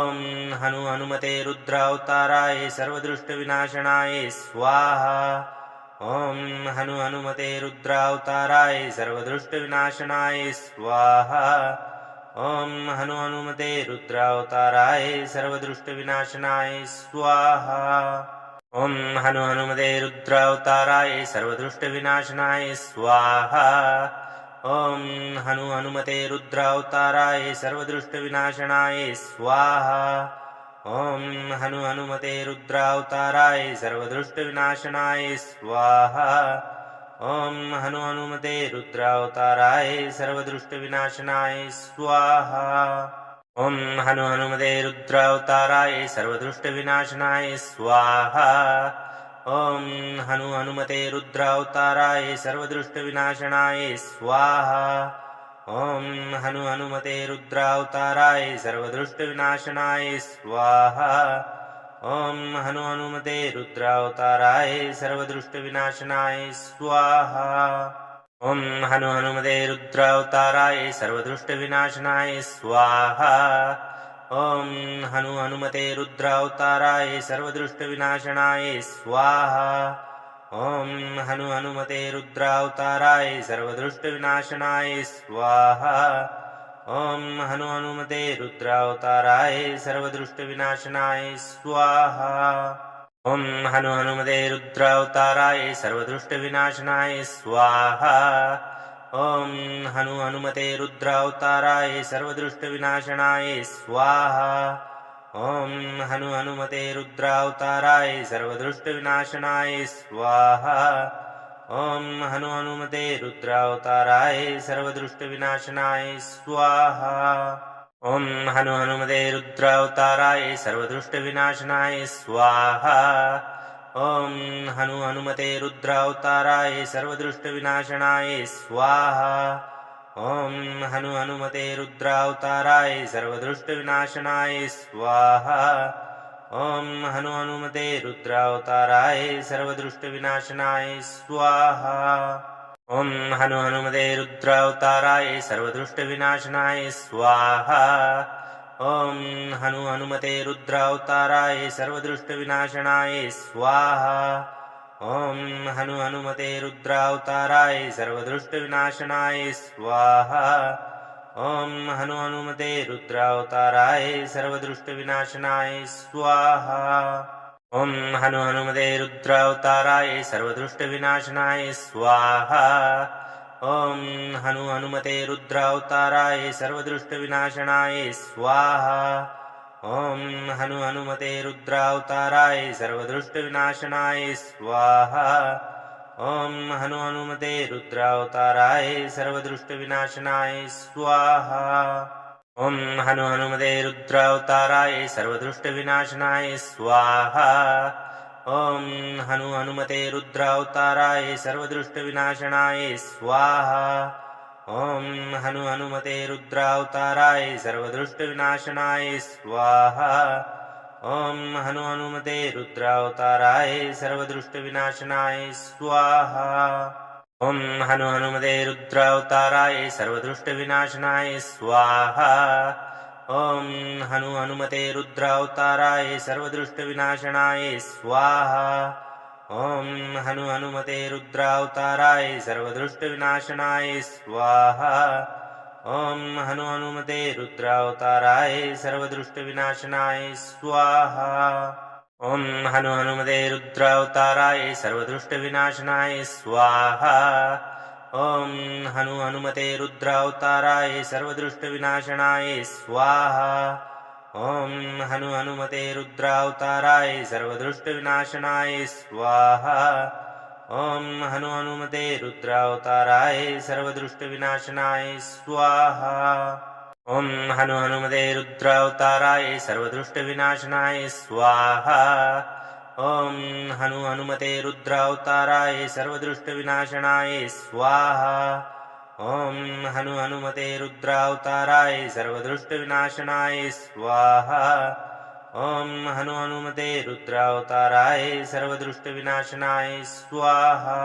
ॐ हनु हनुमते रुद्रावताराय सर्वदुष्टविनाशनाय स्वाहा ॐ हनु हनुमते रुद्रावताराय सर्वदुष्टविनाशनाय स्वाहा ॐ हनु हनुमते रुद्रावताराय सर्वदुष्टविनाशनाय स्वाहा ॐ हनु हनुमते रुद्रावताराय सर्वदुष्टविनाशनाय स्वाहा ॐ हनु हनुमते रुद्रावताराय सर्वदुष्टविनाशनाय स्वाहा ॐ हनु हनुमते रुद्रावताराय सर्वदुष्टविनाशनाय स्वाहा ॐ हनु हनुमते रुद्रावताराय सर्वदुष्टविनाशनाय स्वाहा ॐ हनु हनुमते रुद्रावताराय सर्वदुष्टविनाशनाय स्वाहा ॐ हनु हनुमते रुद्रावताराय सर्वदुष्टविनाशनाय स्वाहा ॐ हनु हनुमते रुद्रावताराय सर्वदुष्टविनाशनाय स्वाहा ॐ हनु हनुमते रुद्रावताराय सर्वदुष्टविनाशनाय स्वाहा ॐ हनु हनुमते रुद्रावताराय सर्वदुष्टविनाशनाय स्वाहा ॐ हनु हनुमते रुद्रावताराय सर्वदुष्टविनाशनाय स्वाहा ॐ हनु हनुमते रुद्रावताराय सर्वदुष्टविनाशनाय स्वाहा ॐ हनु हनुमते रुद्रावताराय सर्वदुष्टविनाशनाय स्वाहा ॐ हनु हनुमते रुद्रावताराय सर्वदुष्टविनाशनाय स्वाहा ॐ हनु हनुमते रुद्रावताराय सर्वदुष्टविनाशनाय स्वाहा ॐ हनु हनुमते रुद्रावताराय सर्वदुष्टविनाशनाय स्वाहा ॐ हनु हनुमते रुद्रावताराय सर्वदुष्टविनाशनाय स्वाहा ॐ हनु हनुमते रुद्रावताराय सर्वदुष्टविनाशनाय स्वाहा ॐ हनु हनुमते रुद्रावताराय सर्वदुष्टविनाशनाय स्वाहा ॐ हनु हनुमते रुद्रावताराय सर्वदुष्टविनाशनाय स्वाहा ॐ हनु हनुमते रुद्रावताराय सर्वदुष्टविनाशनाय स्वाहा ॐ हनु हनुमते रुद्रावताराय सर्वदुष्टविनाशनाय स्वाहा ॐ हनु हनुमते रुद्रावताराय सर्वदुष्टविनाशनाय स्वाहा ॐ हनु हनुमते रुद्रावताराय सर्वदुष्टविनाशनाय स्वाहा ॐ हनु हनुमते रुद्रावताराय सर्वदुष्टविनाशनाय स्वाहा ॐ हनु हनुमते रुद्रावताराय सर्वदुष्टविनाशनाय स्वाहा ॐ हनु हनुमते रुद्रावताराय सर्वदुष्टविनाशनाय स्वाहा ॐ हनु हनुमते रुद्रावताराय सर्वदुष्टविनाशनाय स्वाहा ॐ हनु हनुमते रुद्रावताराय सर्वदुष्टविनाशनाय स्वाहा ॐ हनु हनुमते रुद्रावताराय सर्वदुष्टविनाशनाय स्वाहा ॐ हनु हनुमते रुद्रावताराय सर्वदुष्टविनाशनाय स्वाहा ॐ हनु हनुमते रुद्रावताराय सर्वदुष्टविनाशनाय स्वाहा ॐ हनु हनुमते रुद्रावताराय सर्वदृष्टविनाशनाय स्वाहा ॐ हनु हनुमते रुद्रावताराय सर्वदृष्टविनाशनाय स्वाहा ॐ हनु हनुमते रुद्रावताराय सर्वदृष्टविनाशनाय स्वाहा ॐ हनु हनुमते रुद्रावताराय सर्वदृष्टविनाशनाय स्वाहा ॐ हनु हनुमते रुद्रावताराय सर्वदृष्टविनाशनाय स्वाहा ॐ हनु हनुमते रुद्रावताराय सर्वदृष्टविनाशनाय स्वाहा ॐ हनु हनुमते रुद्रावताराय सर्वदृष्टविनाशनाय स्वाहा ॐ हनु हनुमते रुद्रावताराय सर्वदृष्टविनाशनाय स्वाहा ॐ हनु हनुमते रुद्रावताराय सर्वदृष्टविनाशनाय स्वाहा ॐ हनु हनुमते रुद्रावताराय सर्वदृष्टविनाशनाय स्वाहा ॐ हनु हनुमते रुद्रावताराय सर्वदृष्टविनाशनाय स्वाहा ॐ हनु हनुमते रुद्रावताराय सर्वदृष्टविनाशनाय स्वाहा ॐ हनु हनुमते रुद्रावताराय सर्वदृष्टविनाशनाय स्वाहा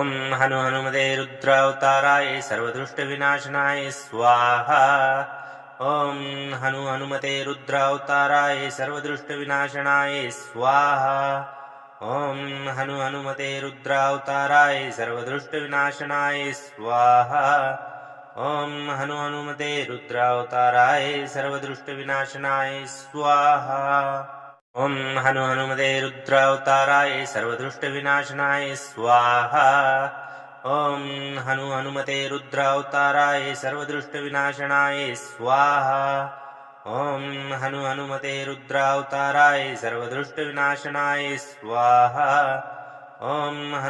ॐ हनु हनुमते रुद्रावताराय सर्वदृष्टविनाशनाय स्वाहा ॐ हनु हनुमते रुद्रावताराय सर्वदृष्टविनाशनाय स्वाहा ॐ हनु हनुमते रुद्रावताराय सर्वदृष्टविनाशनाय स्वाहा ॐ हनु हनुमते रुद्रावताराय सर्वदृष्टविनाशनाय स्वाहा ॐ हनु हनुमते रुद्रावताराय सर्वदृष्टविनाशनाय स्वाहा ॐ हनु हनुमते रुद्रावताराय सर्वदृष्टविनाशनाय स्वाहा ॐ हनु हनुमते रुद्रावताराय सर्वदृष्टविनाशनाय स्वाहा ॐ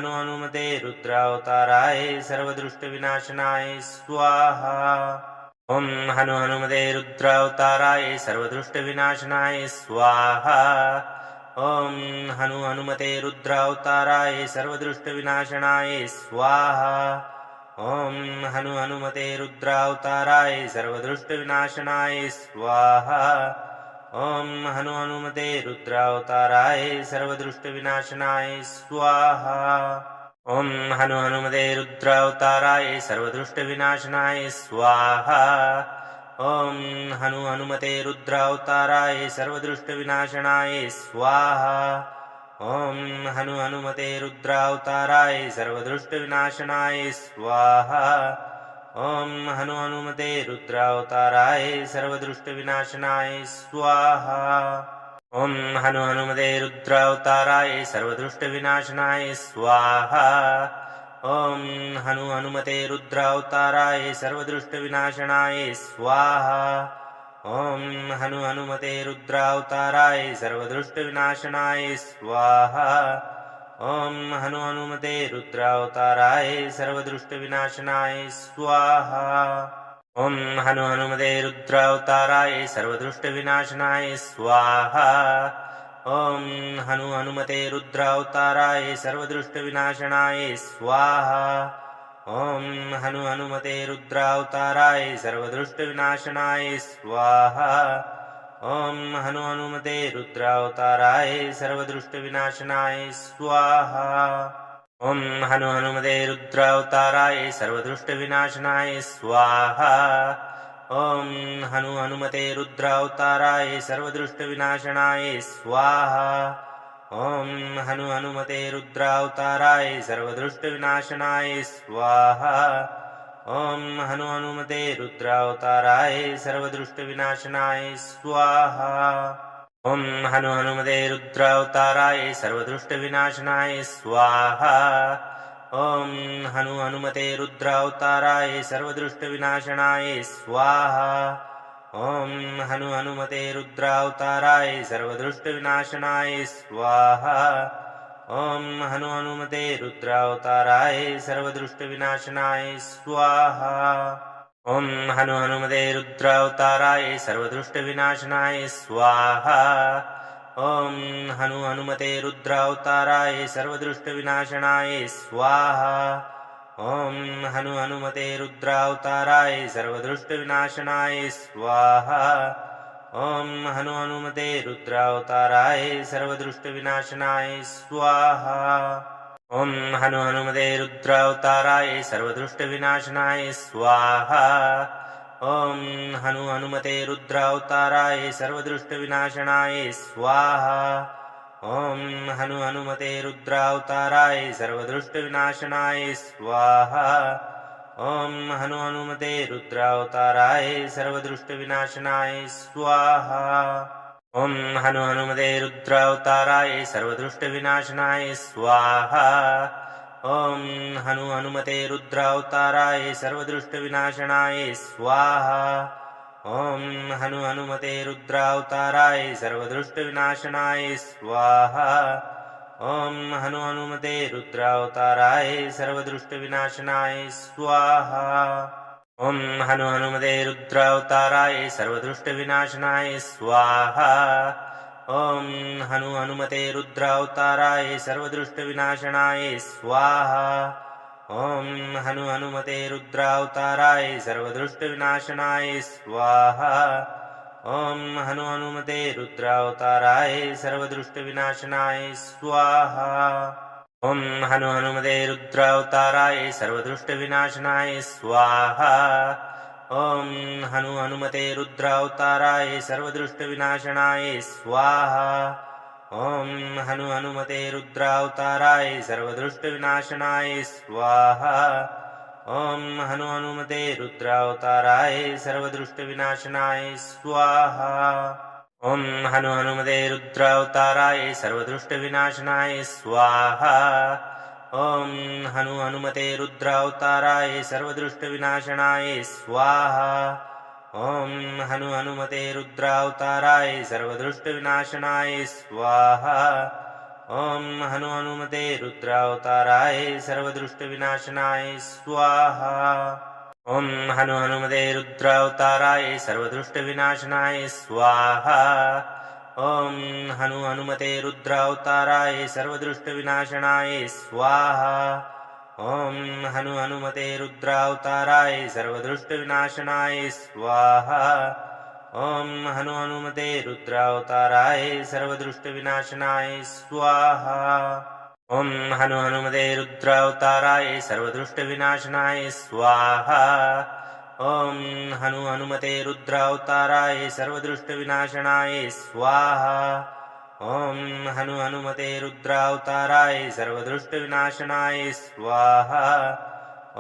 हनु हनुमते रुद्रावताराय सर्वदृष्टविनाशनाय स्वाहा ॐ हनु हनुमते रुद्रावताराय सर्वदृष्टविनाशनाय स्वाहा ॐ हनु हनुमते रुद्रावताराय सर्वदृष्टविनाशनाय स्वाहा ॐ हनु हनुमते रुद्रावताराय सर्वदृष्टविनाशनाय स्वाहा ॐ हनु हनुमते रुद्रावताराय सर्वदृष्टविनाशनाय स्वाहा ॐ हनु हनुमते रुद्रावताराय सर्वदृष्टविनाशनाय स्वाहा ॐ हनु हनुमते रुद्रावताराय सर्वदृष्टविनाशनाय स्वाहा ॐ हनु हनुमते रुद्रावताराय सर्वदृष्टविनाशनाय स्वाहा ॐ हनु हनुमते रुद्रावताराय सर्वदृष्टविनाशनाय स्वाहा ॐ हनु हनुमते रुद्रावताराय सर्वदृष्टविनाशनाय स्वाहा ॐ हनु हनुमते रुद्रावताराय सर्वदृष्टविनाशनाय स्वाहा ॐ हनु हनुमते रुद्रावताराय सर्वदृष्टविनाशनाय स्वाहा ॐ हनु हनुमते रुद्रावताराय सर्वदृष्टविनाशनाय स्वाहा ॐ हनु हनुमते रुद्रावताराय सर्वदृष्टविनाशनाय स्वाहा ॐ हनु हनुमते रुद्रावताराय सर्वदृष्टविनाशनाय स्वाहा ॐ हनु हनुमते रुद्रावताराय सर्वदृष्टविनाशनाय स्वाहा ॐ हनु हनुमते रुद्रावताराय सर्वदृष्टविनाशनाय स्वाहा ॐ हनु हनुमते रुद्रावताराय सर्वदृष्टविनाशनाय स्वाहा ॐ हनु हनुमते रुद्रावताराय सर्वदृष्टविनाशनाय स्वाहा ॐ हनु हनुमते रुद्रावताराय सर्वदृष्टविनाशनाय स्वाहा ॐ हनु हनुमते रुद्रावताराय सर्वदृष्टविनाशनाय स्वाहा ॐ हनु हनुमते रुद्रावताराय सर्वदृष्टविनाशनाय स्वाहा ॐ हनु हनुमते रुद्रावताराय सर्वदृष्टविनाशनाय स्वाहा ॐ हनु हनुमते रुद्रावताराय सर्वदृष्टविनाशनाय स्वाहा ॐ हनु हनुमते रुद्रावताराय सर्वदृष्टविनाशनाय स्वाहा ॐ हनु हनुमते रुद्रावताराय सर्वदृष्टविनाशनाय स्वाहा ॐ हनु हनुमते रुद्रावताराय सर्वदृष्टविनाशनाय स्वाहा ॐ हनु हनुमते रुद्रावताराय सर्वदृष्टविनाशनाय स्वाहा ॐ हनु हनुमते रुद्रावताराय सर्वदुष्टविनाशनाय स्वाहा ॐ हनु हनुमते रुद्रावताराय सर्वदुष्टविनाशनाय स्वाहा ॐ हनु हनुमते रुद्रावताराय सर्वदुष्टविनाशनाय स्वाहा ॐ हनु हनुमते रुद्रावताराय सर्वदुष्टविनाशनाय स्वाहा ॐ हनु हनुमते रुद्रावताराय सर्वदुष्टविनाशनाय स्वाहा ॐ हनु हनुमते रुद्रावताराय सर्वदुष्टविनाशनाय स्वाहा ॐ हनु हनुमते रुद्रावताराय सर्वदुष्टविनाशनाय स्वाहा ॐ हनु हनुमते रुद्रावताराय सर्वदुष्टविनाशनाय स्वाहा ॐ हनु हनुमते रुद्रावताराय सर्वदुष्टविनाशनाय स्वाहा ॐ हनु हनुमते रुद्रावताराय सर्वदुष्टविनाशनाय स्वाहा ॐ हनु हनुमते रुद्रावताराय सर्वदुष्टविनाशनाय स्वाहा ॐ हनु हनुमते रुद्रावताराय सर्वदुष्टविनाशनाय स्वाहा ॐ हनु हनुमते रुद्रावताराय सर्वदुष्टविनाशनाय स्वाहा ॐ हनु हनुमते रुद्रावताराय सर्वदुष्टविनाशनाय स्वाहा ॐ हनु हनुमते रुद्रावताराय सर्वदुष्टविनाशनाय स्वाहा ॐ हनु हनुमते रुद्रावताराय सर्वदुष्टविनाशनाय स्वाहा ॐ हनु हनुमते रुद्रावताराय सर्वदुष्टविनाशनाय स्वाहा ॐ हनु हनुमते रुद्रावताराय सर्वदुष्टविनाशनाय स्वाहा ॐ हनु हनुमते रुद्रावताराय सर्वदुष्टविनाशनाय स्वाहा ॐ हनु हनुमते रुद्रावताराय सर्वदुष्टविनाशनाय स्वाहा ॐ हनु हनुमते रुद्रावताराय सर्वदुष्टविनाशनाय स्वाहा ॐ हनु हनुमते रुद्रावताराय सर्वदुष्टविनाशनाय स्वाहा ॐ हनु हनुमते रुद्रावताराय सर्वदुष्टविनाशनाय स्वाहा ॐ हनु हनुमते रुद्रावताराय सर्वदुष्टविनाशनाय स्वाहा ॐ हनु हनुमते रुद्रावताराय सर्वदुष्टविनाशनाय स्वाहा ॐ हनु हनुमते रुद्रावताराय सर्वदुष्टविनाशनाय स्वाहा ॐ हनु हनुमते रुद्रावताराय सर्वदुष्टविनाशनाय स्वाहा ॐ हनु हनुमते रुद्रावताराय सर्वदुष्टविनाशनाय स्वाहा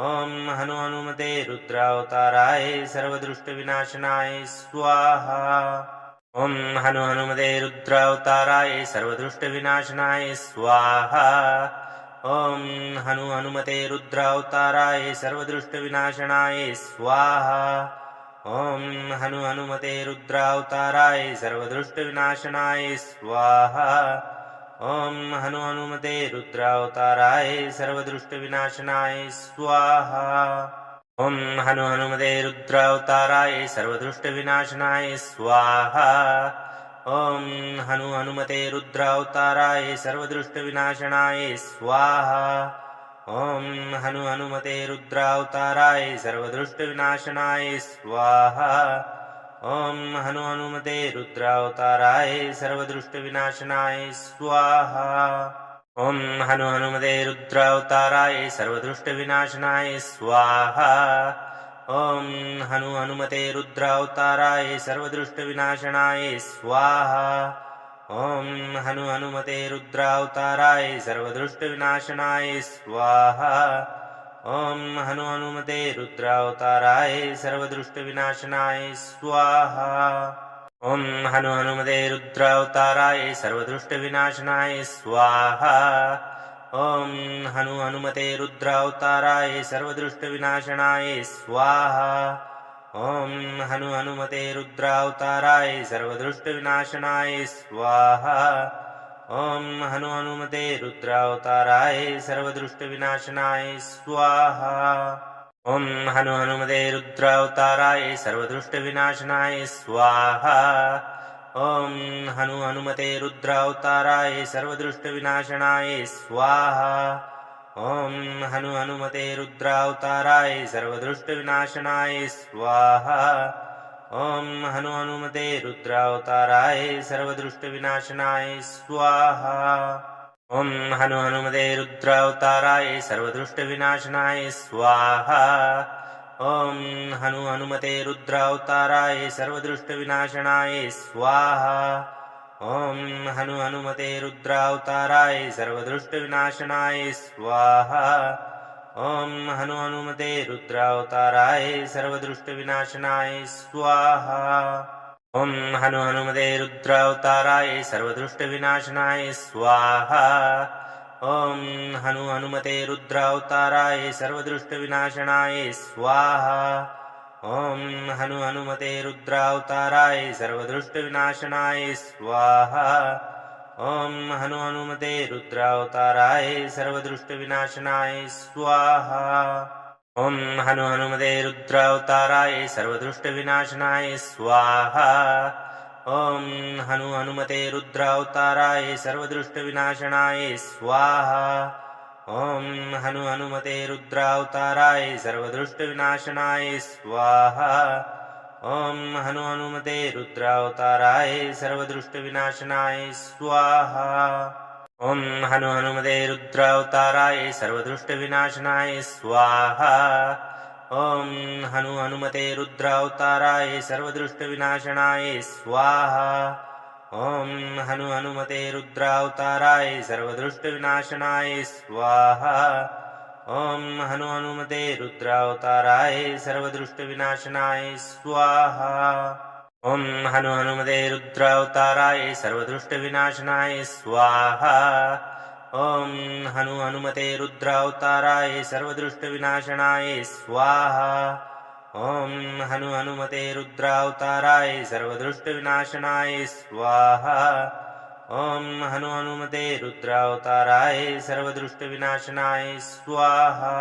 ॐ हनु हनुमते रुद्रावताराय सर्वदुष्टविनाशनाय स्वाहा ॐ हनु हनुमते रुद्रावताराय सर्वदुष्टविनाशनाय स्वाहा ॐ हनु हनुमते रुद्रावताराय सर्वदुष्टविनाशनाय स्वाहा ॐ हनु हनुमते रुद्रावताराय सर्वदुष्टविनाशनाय स्वाहा ॐ हनु हनुमते रुद्रावताराय सर्वदुष्टविनाशनाय स्वाहा ॐ हनु हनुमते रुद्रावताराय सर्वदुष्टविनाशनाय स्वाहा ॐ हनु हनुमते रुद्रावताराय सर्वदुष्टविनाशनाय स्वाहा ॐ हनु हनुमते रुद्रावताराय सर्वदुष्टविनाशनाय स्वाहा ॐ हनु हनुमते रुद्रावताराय सर्वदुष्टविनाशनाय स्वाहा ॐ हनु हनुमते रुद्रावताराय सर्वदुष्टविनाशनाय स्वाहा ॐ हनु हनुमते रुद्रावताराय सर्वदुष्टविनाशनाय स्वाहा ॐ हनु हनुमते रुद्रावताराय सर्वदुष्टविनाशनाय स्वाहा ॐ हनु हनुमते रुद्रावताराय सर्वदुष्टविनाशनाय स्वाहा ॐ हनु हनुमते रुद्रावताराय सर्वदुष्टविनाशनाय स्वाहा ॐ हनु हनुमते रुद्रावताराय सर्वदुष्टविनाशनाय स्वाहा ॐ हनु हनुमते रुद्रावताराय सर्वदुष्टविनाशनाय स्वाहा ॐ हनु हनुमते रुद्रावताराय सर्वदुष्टविनाशनाय स्वाहा ॐ हनु हनुमते रुद्रावताराय सर्वदुष्टविनाशनाय स्वाहा ॐ हनु हनुमते रुद्रावताराय सर्वदुष्टविनाशनाय स्वाहा ॐ हनु हनुमते रुद्रावताराय सर्वदुष्टविनाशनाय स्वाहा ॐ हनु हनुमते रुद्रावताराय सर्वदुष्टविनाशनाय स्वाहा ॐ हनु हनुमते रुद्रावताराय सर्वदुष्टविनाशनाय स्वाहा ॐ हनु हनुमते रुद्रावताराय सर्वदुष्टविनाशनाय स्वाहा ॐ हनु हनुमते रुद्रावताराय सर्वदुष्टविनाशनाय स्वाहा ॐ हनु हनुमते रुद्रावताराय सर्वदुष्टविनाशनाय स्वाहा ॐ हनु हनुमते रुद्रावताराय सर्वदुष्टविनाशनाय स्वाहा ॐ हनु हनुमते रुद्रावताराय सर्वदुष्टविनाशनाय स्वाहा ॐ हनु हनुमते रुद्रावताराय सर्वदुष्टविनाशनाय स्वाहा ॐ हनु हनुमते रुद्रावताराय सर्वदुष्टविनाशनाय स्वाहा ॐ हनु हनुमते रुद्रावताराय सर्वदुष्टविनाशनाय स्वाहा ॐ हनु हनुमते रुद्रावताराय सर्वदुष्टविनाशनाय स्वाहा ॐ हनु हनुमते रुद्रावताराय सर्वदुष्टविनाशनाय स्वाहा ॐ हनु हनुमते रुद्रावताराय सर्वदुष्टविनाशनाय स्वाहा ॐ हनु हनुमते रुद्रावताराय सर्वदुष्टविनाशनाय स्वाहा ॐ हनु हनुमते रुद्रावताराय सर्वदुष्टविनाशनाय स्वाहा ॐ हनु हनुमते रुद्रावताराय सर्वदुष्टविनाशनाय स्वाहा ॐ हनु हनुमते रुद्रावताराय सर्वदुष्टविनाशनाय स्वाहा ॐ हनु हनुमते रुद्रावताराय सर्वदुष्टविनाशनाय स्वाहा ॐ हनु हनुमते रुद्रावताराय सर्वदुष्टविनाशनाय स्वाहा ॐ हनु हनुमते रुद्रावताराय सर्वदुष्टविनाशनाय स्वाहा ॐ हनु हनुमते रुद्रावताराय सर्वदुष्टविनाशनाय स्वाहा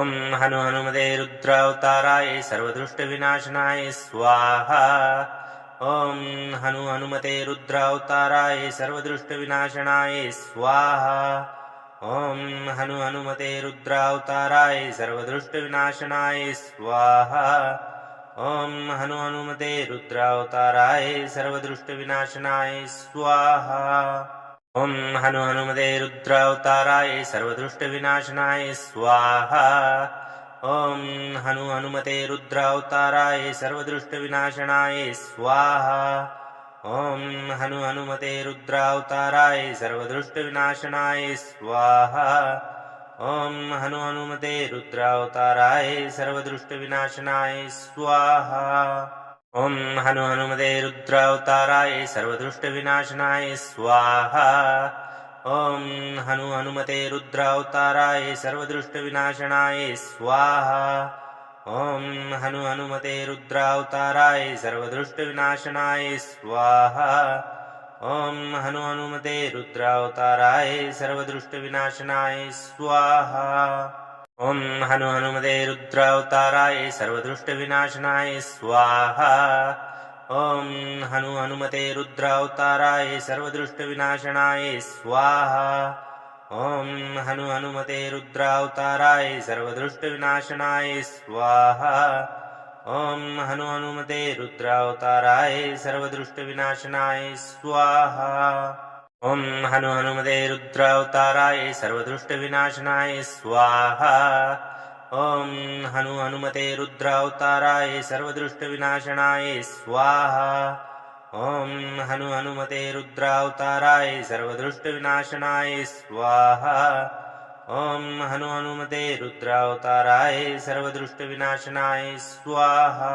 ॐ हनु हनुमते रुद्रावताराय सर्वदुष्टविनाशनाय स्वाहा ॐ हनु हनुमते रुद्रावताराय सर्वदुष्टविनाशनाय स्वाहा ॐ हनु हनुमते रुद्रावताराय सर्वदुष्टविनाशनाय स्वाहा ॐ हनु हनुमते रुद्रावताराय सर्वदुष्टविनाशनाय स्वाहा ॐ हनु हनुमते रुद्रावताराय सर्वदुष्टविनाशनाय स्वाहा ॐ हनु हनुमते रुद्रावताराय सर्वदुष्टविनाशनाय स्वाहा ॐ हनु हनुमते रुद्रावताराय सर्वदुष्टविनाशनाय स्वाहा ॐ हनु हनुमते रुद्रावताराय सर्वदुष्टविनाशनाय स्वाहा ॐ हनु हनुमते रुद्रावताराय सर्वदुष्टविनाशनाय स्वाहा ॐ हनु हनुमते रुद्रावताराय सर्वदुष्टविनाशनाय स्वाहा ॐ हनु हनुमते रुद्रावताराय सर्वदुष्टविनाशनाय स्वाहा ॐ हनु हनुमते रुद्रावताराय सर्वदुष्टविनाशनाय स्वाहा ॐ हनु हनुमते रुद्रावताराय सर्वदुष्टविनाशनाय स्वाहा ॐ हनु हनुमते रुद्रावताराय सर्वदुष्टविनाशनाय स्वाहा ॐ हनु हनुमते रुद्रावताराय सर्वदुष्टविनाशनाय स्वाहा ॐ हनु हनुमते रुद्रावताराय सर्वदुष्टविनाशनाय स्वाहा ॐ हनु हनुमते रुद्रावताराय सर्वदुष्टविनाशनाय स्वाहा ॐ हनु हनुमते रुद्रावताराय सर्वदुष्टविनाशनाय स्वाहा ॐ हनु हनुमते रुद्रावताराय सर्वदुष्टविनाशनाय स्वाहा ॐ हनु हनुमते रुद्रावताराय सर्वदुष्टविनाशनाय स्वाहा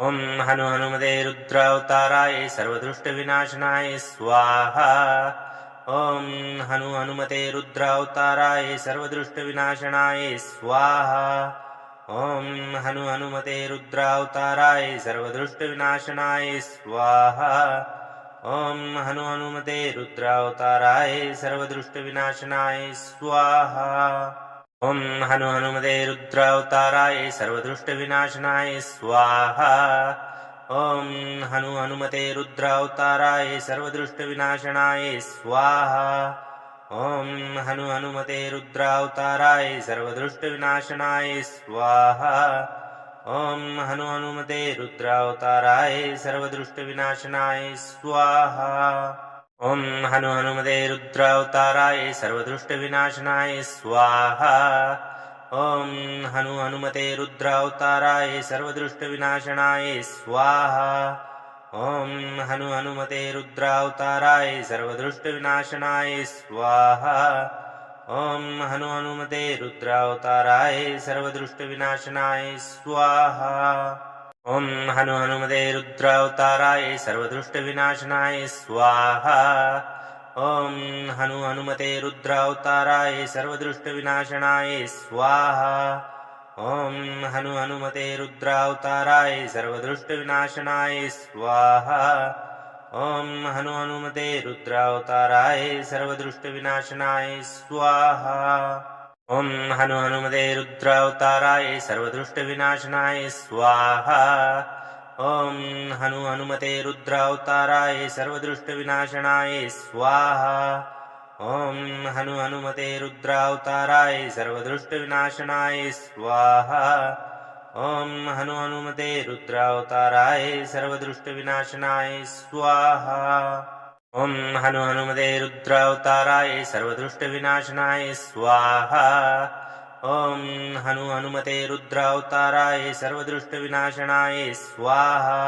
ॐ हनु हनुमते रुद्रावताराय सर्वदुष्टविनाशनाय स्वाहा ॐ हनु हनुमते रुद्रावताराय सर्वदुष्टविनाशनाय स्वाहा ॐ हनु हनुमते रुद्रावताराय सर्वदुष्टविनाशनाय स्वाहा ॐ हनु हनुमते रुद्रावताराय सर्वदुष्टविनाशनाय स्वाहा ॐ हनु हनुमते रुद्रावताराय सर्वदुष्टविनाशनाय स्वाहा ॐ हनु हनुमते रुद्रावताराय सर्वदुष्टविनाशनाय स्वाहा ॐ हनु हनुमते रुद्रावताराय सर्वदुष्टविनाशनाय स्वाहा ॐ हनु हनुमते रुद्रावताराय सर्वदुष्टविनाशनाय स्वाहा ॐ हनु हनुमते रुद्रावताराय सर्वदुष्टविनाशनाय स्वाहा ॐ हनु हनुमते रुद्रावताराय सर्वदुष्टविनाशनाय स्वाहा ॐ हनु हनुमते रुद्रावताराय सर्वदुष्टविनाशनाय स्वाहा ॐ हनु हनुमते रुद्रावताराय सर्वदुष्टविनाशनाय स्वाहा ॐ हनु हनुमते रुद्रावताराय सर्वदुष्टविनाशनाय स्वाहा ॐ हनु हनुमते रुद्रावताराय सर्वदुष्टविनाशनाय स्वाहा ॐ हनु हनुमते रुद्रावताराय सर्वदुष्टविनाशनाय स्वाहा ॐ हनु हनुमते रुद्रावताराय सर्वदुष्टविनाशनाय स्वाहा ॐ हनु हनुमते रुद्रावताराय सर्वदुष्टविनाशनाय स्वाहा ॐ हनु हनुमते रुद्रावताराय सर्वदुष्टविनाशनाय स्वाहा ॐ हनु हनुमते रुद्रावताराय सर्वदुष्टविनाशनाय स्वाहा ॐ हनु हनुमते रुद्रावताराय सर्वदुष्टविनाशनाय स्वाहा ॐ हनु हनुमते रुद्रावताराय सर्वदुष्टविनाशनाय स्वाहा ॐ हनु हनुमते रुद्रावताराय सर्वदुष्टविनाशनाय स्वाहा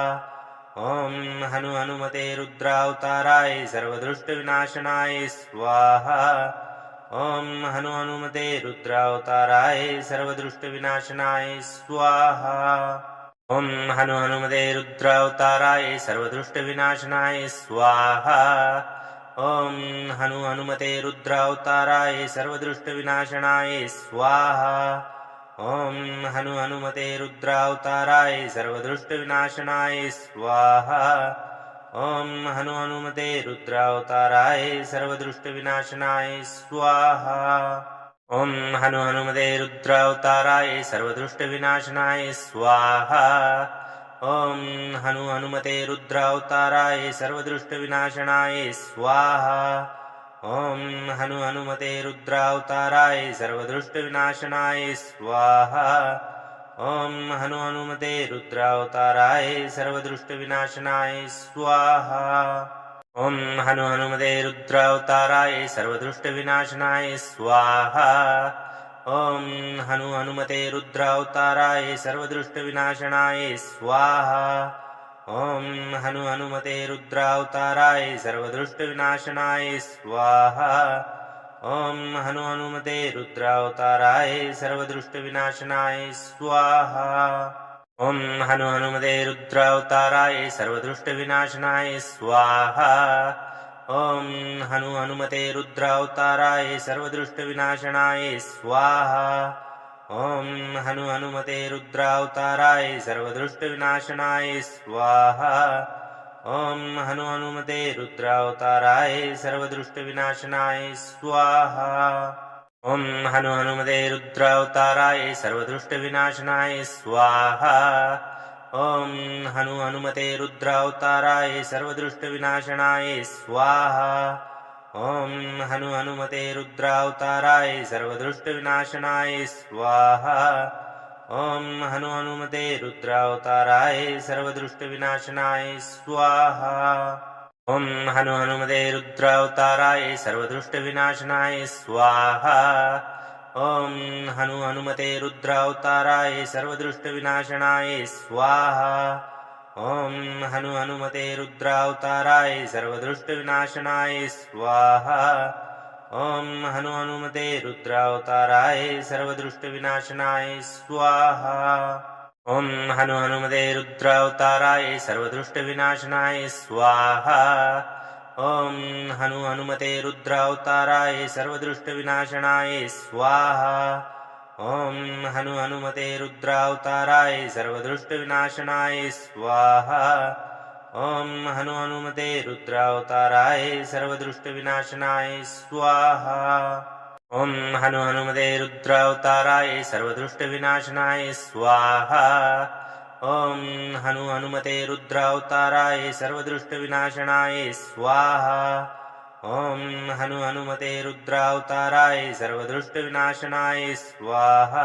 ॐ हनु हनुमते रुद्रावताराय सर्वदुष्टविनाशनाय स्वाहा ॐ हनु हनुमते रुद्रावताराय सर्वदुष्टविनाशनाय स्वाहा ॐ हनु हनुमते रुद्रावताराय सर्वदुष्टविनाशनाय स्वाहा ॐ हनु हनुमते रुद्रावताराय सर्वदुष्टविनाशनाय स्वाहा ॐ हनु हनुमते रुद्रावताराय सर्वदुष्टविनाशनाय स्वाहा ॐ हनु हनुमते रुद्रावताराय सर्वदुष्टविनाशनाय स्वाहा ॐ हनु हनुमते रुद्रावताराय सर्वदुष्टविनाशनाय स्वाहा ॐ हनु हनुमते रुद्रावताराय सर्वदुष्टविनाशनाय स्वाहा ॐ हनु हनुमते रुद्रावताराय सर्वदुष्टविनाशनाय स्वाहा ॐ हनु हनुमते रुद्रावताराय सर्वदुष्टविनाशनाय स्वाहा ॐ हनु हनुमते रुद्रावताराय सर्वदुष्टविनाशनाय स्वाहा ॐ हनु हनुमते रुद्रावताराय सर्वदुष्टविनाशनाय स्वाहा ॐ हनु हनुमते रुद्रावताराय सर्वदुष्टविनाशनाय स्वाहा ॐ हनु हनुमते रुद्रावताराय सर्वदुष्टविनाशनाय स्वाहा ॐ हनु हनुमते रुद्रावताराय सर्वदुष्टविनाशनाय स्वाहा ॐ हनु हनुमते रुद्रावताराय सर्वदुष्टविनाशनाय स्वाहा ॐ हनु हनुमते रुद्रावताराय सर्वदुष्टविनाशनाय स्वाहा ॐ हनु हनुमते रुद्रावताराय सर्वदुष्टविनाशनाय स्वाहा ॐ हनु हनुमते रुद्रावताराय सर्वदुष्टविनाशनाय स्वाहा ॐ हनु हनुमते रुद्रावताराय सर्वदुष्टविनाशनाय स्वाहा ॐ हनु हनुमते रुद्रावताराय सर्वदुष्टविनाशनाय स्वाहा ॐ हनु हनुमते रुद्रावताराय सर्वदुष्टविनाशनाय स्वाहा ॐ हनु हनुमते रुद्रावताराय सर्वदुष्टविनाशनाय स्वाहा ॐ हनु हनुमते रुद्रावताराय सर्वदुष्टविनाशनाय स्वाहा ॐ हनु हनुमते रुद्रावताराय सर्वदुष्टविनाशनाय स्वाहा ॐ हनु हनुमते रुद्रावताराय सर्वदुष्टविनाशनाय स्वाहा ॐ हनु हनुमते रुद्रावताराय सर्वदुष्टविनाशनाय स्वाहा ॐ हनु हनुमते रुद्रावताराय सर्वदुष्टविनाशनाय स्वाहा ॐ हनु हनुमते रुद्रावताराय सर्वदुष्टविनाशनाय स्वाहा ॐ हनु हनुमते रुद्रावताराय सर्वदुष्टविनाशनाय स्वाहा ॐ हनु हनुमते रुद्रावताराय सर्वदुष्टविनाशनाय स्वाहा ॐ हनु हनुमते रुद्रावताराय सर्वदुष्टविनाशनाय स्वाहा ॐ हनु हनुमते रुद्रावताराय सर्वदुष्टविनाशनाय स्वाहा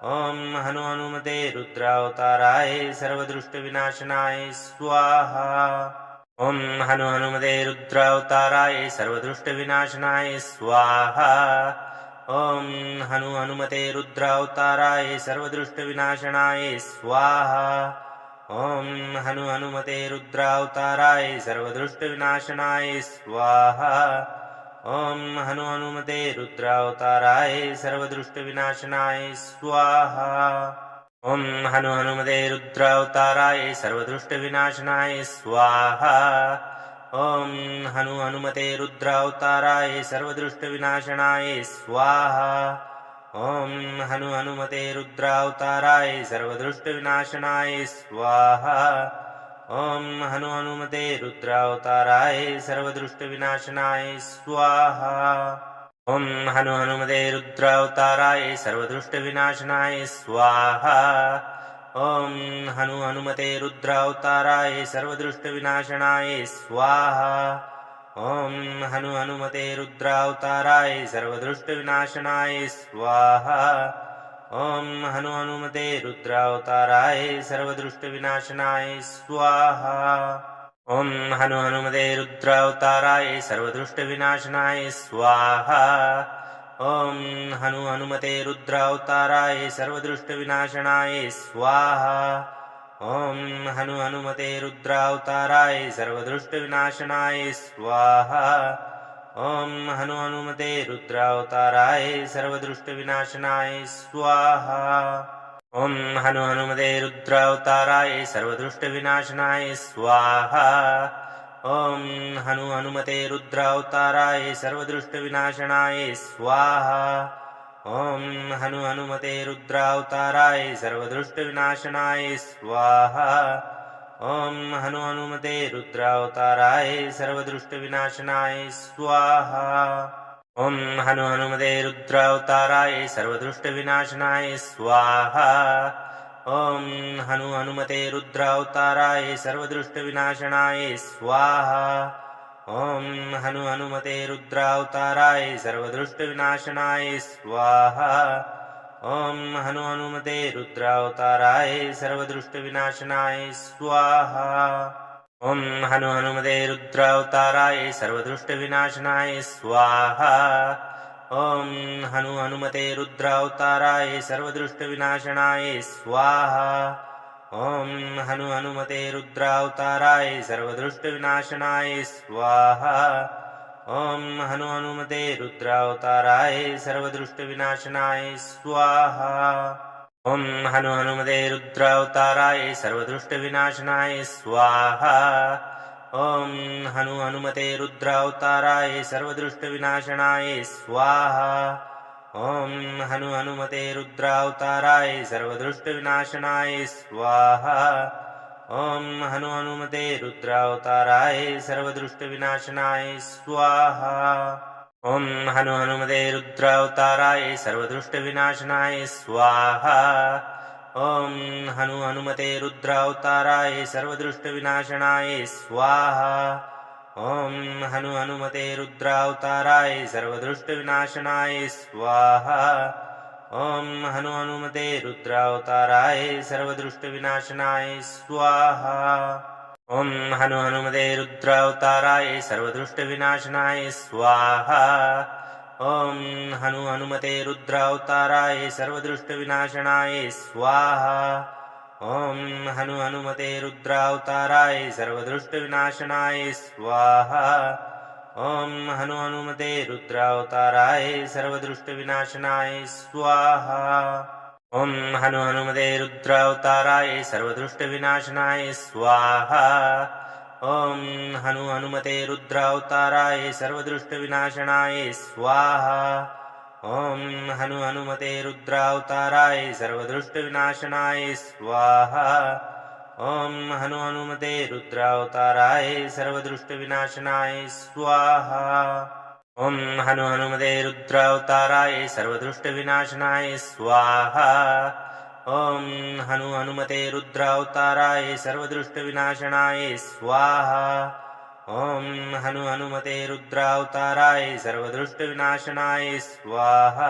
ॐ हनु हनुमते रुद्रावताराय सर्वदुष्टविनाशनाय स्वाहा ॐ हनु हनुमते रुद्रावताराय सर्वदुष्टविनाशनाय स्वाहा ॐ हनु हनुमते रुद्रावताराय सर्वदुष्टविनाशनाय स्वाहा ॐ हनु हनुमते रुद्रावताराय सर्वदुष्टविनाशनाय स्वाहा ॐ हनु हनुमते रुद्रावताराय सर्वदुष्टविनाशनाय स्वाहा ॐ हनु हनुमते रुद्रावताराय सर्वदुष्टविनाशनाय स्वाहा ॐ हनु हनुमते रुद्रावताराय सर्वदुष्टविनाशनाय स्वाहा ॐ हनु हनुमते रुद्रावताराय सर्वदुष्टविनाशनाय स्वाहा ॐ हनु हनुमते रुद्रावताराय सर्वदुष्टविनाशनाय स्वाहा ॐ हनु हनुमते रुद्रावताराय सर्वदुष्टविनाशनाय स्वाहा ॐ हनु हनुमते रुद्रावताराय सर्वदुष्टविनाशनाय स्वाहा ॐ हनु हनुमते रुद्रावताराय सर्वदुष्टविनाशनाय स्वाहा ॐ हनु हनुमते रुद्रावताराय सर्वदुष्टविनाशनाय स्वाहा ॐ हनु हनुमते रुद्रावताराय सर्वदुष्टविनाशनाय स्वाहा ॐ हनु हनुमते रुद्रावताराय सर्वदुष्टविनाशनाय स्वाहा ॐ हनु हनुमते रुद्रावताराय सर्वदुष्टविनाशनाय स्वाहा ॐ हनु हनुमते रुद्रावताराय सर्वदुष्टविनाशनाय स्वाहा ॐ हनु हनुमते रुद्रावताराय सर्वदुष्टविनाशनाय स्वाहा ॐ हनु हनुमते रुद्रावताराय सर्वदुष्टविनाशनाय स्वाहा ॐ हनु हनुमते रुद्रावताराय सर्वदुष्टविनाशनाय स्वाहा ॐ हनु हनुमते रुद्रावताराय सर्वदुष्टविनाशनाय स्वाहा ॐ हनु हनुमते रुद्रावताराय सर्वदुष्टविनाशनाय स्वाहा ॐ हनु हनुमते रुद्रावताराय सर्वदुष्टविनाशनाय स्वाहा ॐ हनु हनुमते रुद्रावताराय सर्वदुष्टविनाशनाय स्वाहा ॐ हनु हनुमते रुद्रावताराय सर्वदुष्टविनाशनाय स्वाहा ॐ हनु हनुमते रुद्रावताराय सर्वदुष्टविनाशनाय स्वाहा ॐ हनु हनुमते रुद्रावताराय सर्वदुष्टविनाशनाय स्वाहा ॐ हनु हनुमते रुद्रावताराय सर्वदुष्टविनाशनाय स्वाहा ॐ हनु हनुमते रुद्रावताराय सर्वदुष्टविनाशनाय स्वाहा ॐ हनु हनुमते रुद्रावताराय सर्वदुष्टविनाशनाय स्वाहा ॐ हनु हनुमते रुद्रावताराय सर्वदुष्टविनाशनाय स्वाहा ॐ हनु हनुमते रुद्रावताराय सर्वदुष्टविनाशनाय स्वाहा ॐ हनु हनुमते रुद्रावताराय सर्वदुष्टविनाशनाय स्वाहा ॐ हनु हनुमते रुद्रावताराय सर्वदुष्टविनाशनाय स्वाहा ॐ हनु हनुमते रुद्रावताराय सर्वदुष्टविनाशनाय स्वाहा ॐ हनु हनुमते रुद्रावताराय सर्वदुष्टविनाशनाय स्वाहा ॐ हनु हनुमते रुद्रावताराय सर्वदुष्टविनाशनाय स्वाहा ॐ हनु हनुमते रुद्रावताराय सर्वदुष्टविनाशनाय स्वाहा ॐ हनु हनुमते रुद्रावताराय सर्वदुष्टविनाशनाय स्वाहा ॐ हनु हनुमते रुद्रावताराय सर्वदुष्टविनाशनाय स्वाहा ॐ हनु हनुमते रुद्रावताराय सर्वदुष्टविनाशनाय स्वाहा ॐ हनु हनुमते रुद्रावताराय सर्वदुष्टविनाशनाय स्वाहा ॐ हनु हनुमते रुद्रावताराय सर्वदुष्टविनाशनाय स्वाहा ॐ हनु हनुमते रुद्रावताराय सर्वदुष्टविनाशनाय स्वाहा ॐ हनु हनुमते रुद्रावताराय सर्वदुष्टविनाशनाय स्वाहा ॐ हनु हनुमते रुद्रावताराय सर्वदुष्टविनाशनाय स्वाहा ॐ हनु हनुमते रुद्रावताराय सर्वदुष्टविनाशनाय स्वाहा ॐ हनु हनुमते रुद्रावताराय सर्वदुष्टविनाशनाय स्वाहा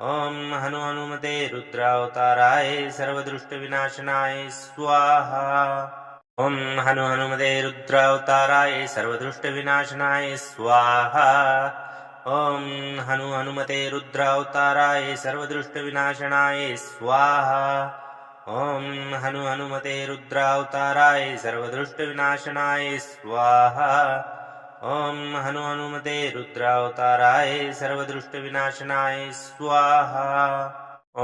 ॐ हनु हनुमते रुद्रावताराय सर्वदुष्टविनाशनाय स्वाहा ॐ हनु हनुमते रुद्रावताराय सर्वदुष्टविनाशनाय स्वाहा ॐ हनु हनुमते रुद्रावताराय सर्वदुष्टविनाशनाय स्वाहा ॐ हनु हनुमते रुद्रावताराय सर्वदुष्टविनाशनाय स्वाहा ॐ हनु हनुमते रुद्रावताराय सर्वदुष्टविनाशनाय स्वाहा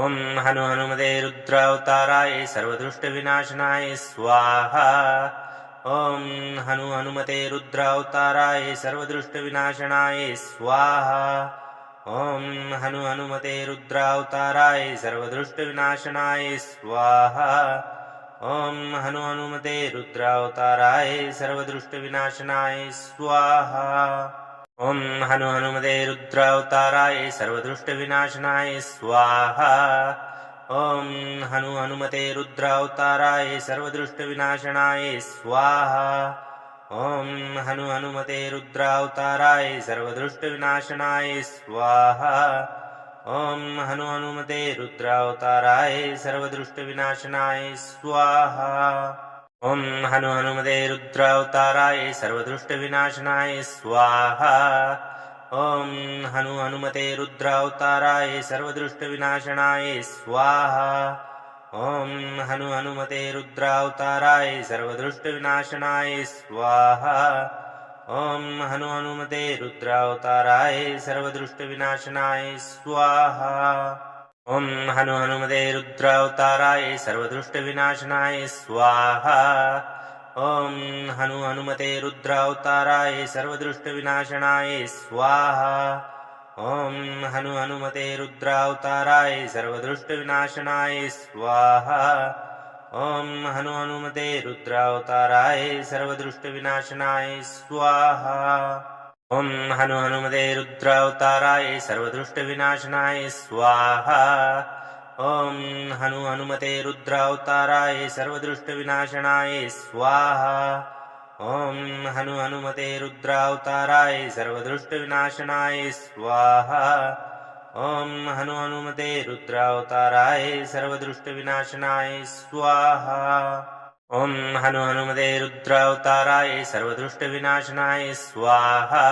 ॐ हनु हनुमते रुद्रावताराय सर्वदुष्टविनाशनाय स्वाहा ॐ हनु हनुमते रुद्रावताराय सर्वदुष्टविनाशनाय स्वाहा ॐ हनु हनुमते रुद्रावताराय सर्वदुष्टविनाशनाय स्वाहा ॐ हनु हनुमते रुद्रावताराय सर्वदुष्टविनाशनाय स्वाहा ॐ हनु हनुमते रुद्रावताराय सर्वदुष्टविनाशनाय स्वाहा ॐ हनु हनुमते रुद्रावताराय सर्वदुष्टविनाशनाय स्वाहा ॐ हनु हनुमते रुद्रावताराय सर्वदुष्टविनाशनाय स्वाहा ॐ हनु हनुमते रुद्रावताराय सर्वदुष्टविनाशनाय स्वाहा ॐ हनु हनुमते रुद्रावताराय सर्वदुष्टविनाशनाय स्वाहा ॐ हनु हनुमते रुद्रावताराय सर्वदुष्टविनाशनाय स्वाहा ॐ हनु हनुमते रुद्रावताराय सर्वदुष्टविनाशनाय स्वाहा ॐ हनु हनुमते रुद्रावताराय सर्वदुष्टविनाशनाय स्वाहा ॐ हनु हनुमते रुद्रावताराय सर्वदुष्टविनाशनाय स्वाहा ॐ हनु हनुमते रुद्रावताराय सर्वदुष्टविनाशनाय स्वाहा ॐ हनु हनुमते रुद्रावताराय सर्वदुष्टविनाशनाय स्वाहा ॐ हनु हनुमते रुद्रावताराय सर्वदुष्टविनाशनाय स्वाहा ॐ हनु हनुमते रुद्रावताराय सर्वदुष्टविनाशनाय स्वाहा ॐ हनु हनुमते रुद्रावताराय सर्वदुष्टविनाशनाय स्वाहा ॐ हनु हनुमते रुद्रावताराय सर्वदुष्टविनाशनाय स्वाहा ॐ हनु हनुमते रुद्रावताराय सर्वदुष्टविनाशनाय स्वाहा ॐ हनु हनुमते रुद्रावताराय सर्वदुष्टविनाशनाय स्वाहा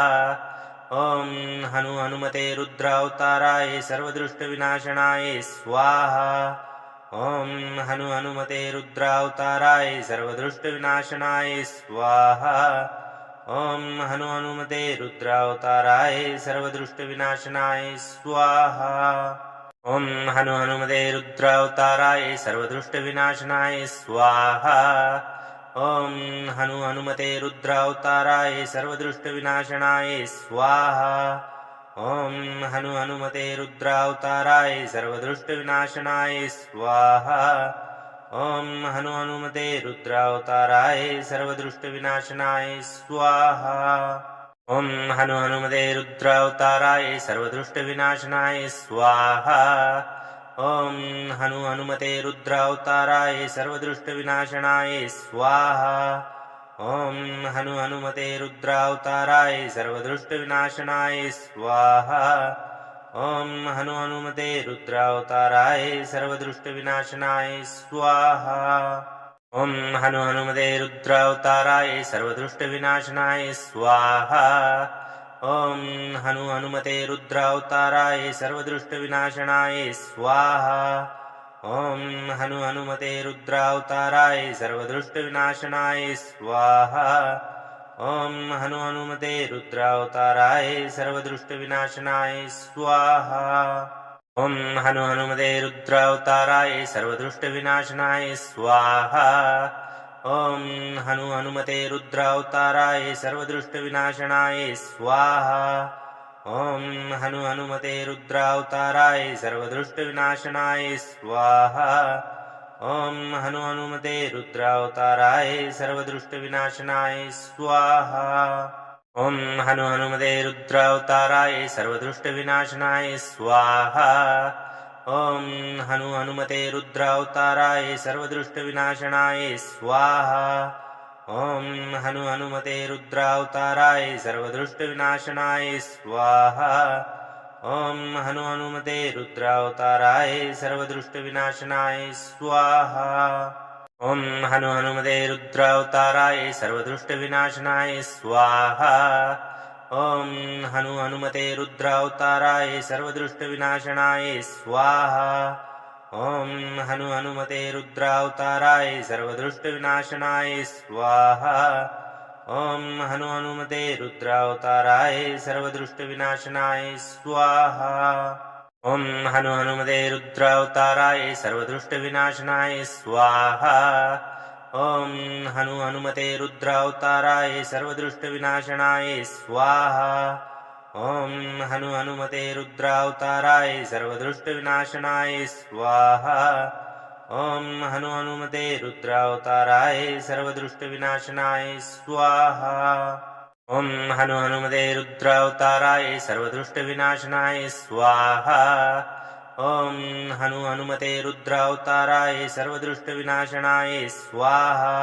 ॐ हनु हनुमते रुद्रावताराय सर्वदुष्टविनाशनाय स्वाहा ॐ हनु हनुमते रुद्रावताराय सर्वदुष्टविनाशनाय स्वाहा ॐ हनु हनुमते रुद्रावताराय सर्वदुष्टविनाशनाय स्वाहा ॐ हनु हनुमते रुद्रावताराय सर्वदुष्टविनाशनाय स्वाहा ॐ हनु हनुमते रुद्रावताराय सर्वदुष्टविनाशनाय स्वाहा ॐ हनु हनुमते रुद्रावताराय सर्वदुष्टविनाशनाय स्वाहा ॐ हनु हनुमते रुद्रावताराय सर्वदुष्टविनाशनाय स्वाहा ॐ हनु हनुमते रुद्रावताराय सर्वदुष्टविनाशनाय स्वाहा ॐ हनु हनुमते रुद्रावताराय सर्वदुष्टविनाशनाय स्वाहा ॐ हनु हनुमते रुद्रावताराय सर्वदुष्टविनाशनाय स्वाहा ॐ हनु हनुमते रुद्रावताराय सर्वदुष्टविनाशनाय स्वाहा ॐ हनु हनुमते रुद्रावताराय सर्वदुष्टविनाशनाय स्वाहा ॐ हनु हनुमते रुद्रावताराय सर्वदुष्टविनाशनाय स्वाहा ॐ हनु हनुमते रुद्रावताराय सर्वदुष्टविनाशनाय स्वाहा ॐ हनु हनुमते रुद्रावताराय सर्वदुष्टविनाशनाय स्वाहा ॐ हनु हनुमते रुद्रावताराय सर्वदुष्टविनाशनाय स्वाहा ॐ हनु हनुमते रुद्रावताराय सर्वदुष्टविनाशनाय स्वाहा ॐ हनु हनुमते रुद्रावताराय सर्वदुष्टविनाशनाय स्वाहा ॐ हनु हनुमते रुद्रावताराय सर्वदुष्टविनाशनाय स्वाहा ॐ हनु हनुमते रुद्रावताराय सर्वदुष्टविनाशनाय स्वाहा ॐ हनु हनुमते रुद्रावताराय सर्वदुष्टविनाशनाय स्वाहा ॐ हनु हनुमते रुद्रावताराय सर्वदुष्टविनाशनाय स्वाहा ॐ हनु हनुमते रुद्रावताराय सर्वदुष्टविनाशनाय स्वाहा ॐ हनु हनुमते रुद्रावताराय सर्वदुष्टविनाशनाय स्वाहा ॐ हनु हनुमते रुद्रावताराय सर्वदुष्टविनाशनाय स्वाहा ॐ हनु हनुमते रुद्रावताराय सर्वदुष्टविनाशनाय स्वाहा ॐ हनु हनुमते रुद्रावताराय सर्वदुष्टविनाशनाय स्वाहा ॐ हनु हनुमते रुद्रावताराय सर्वदुष्टविनाशनाय स्वाहा ॐ हनु हनुमते रुद्रावताराय सर्वदुष्टविनाशनाय स्वाहा ॐ हनु हनुमते रुद्रावताराय सर्वदुष्टविनाशनाय स्वाहा ॐ हनु हनुमते रुद्रावताराय सर्वदुष्टविनाशनाय स्वाहा ॐ हनु हनुमते रुद्रावताराय सर्वदुष्टविनाशनाय स्वाहा ॐ हनु हनुमते रुद्रावताराय सर्वदुष्टविनाशनाय स्वाहा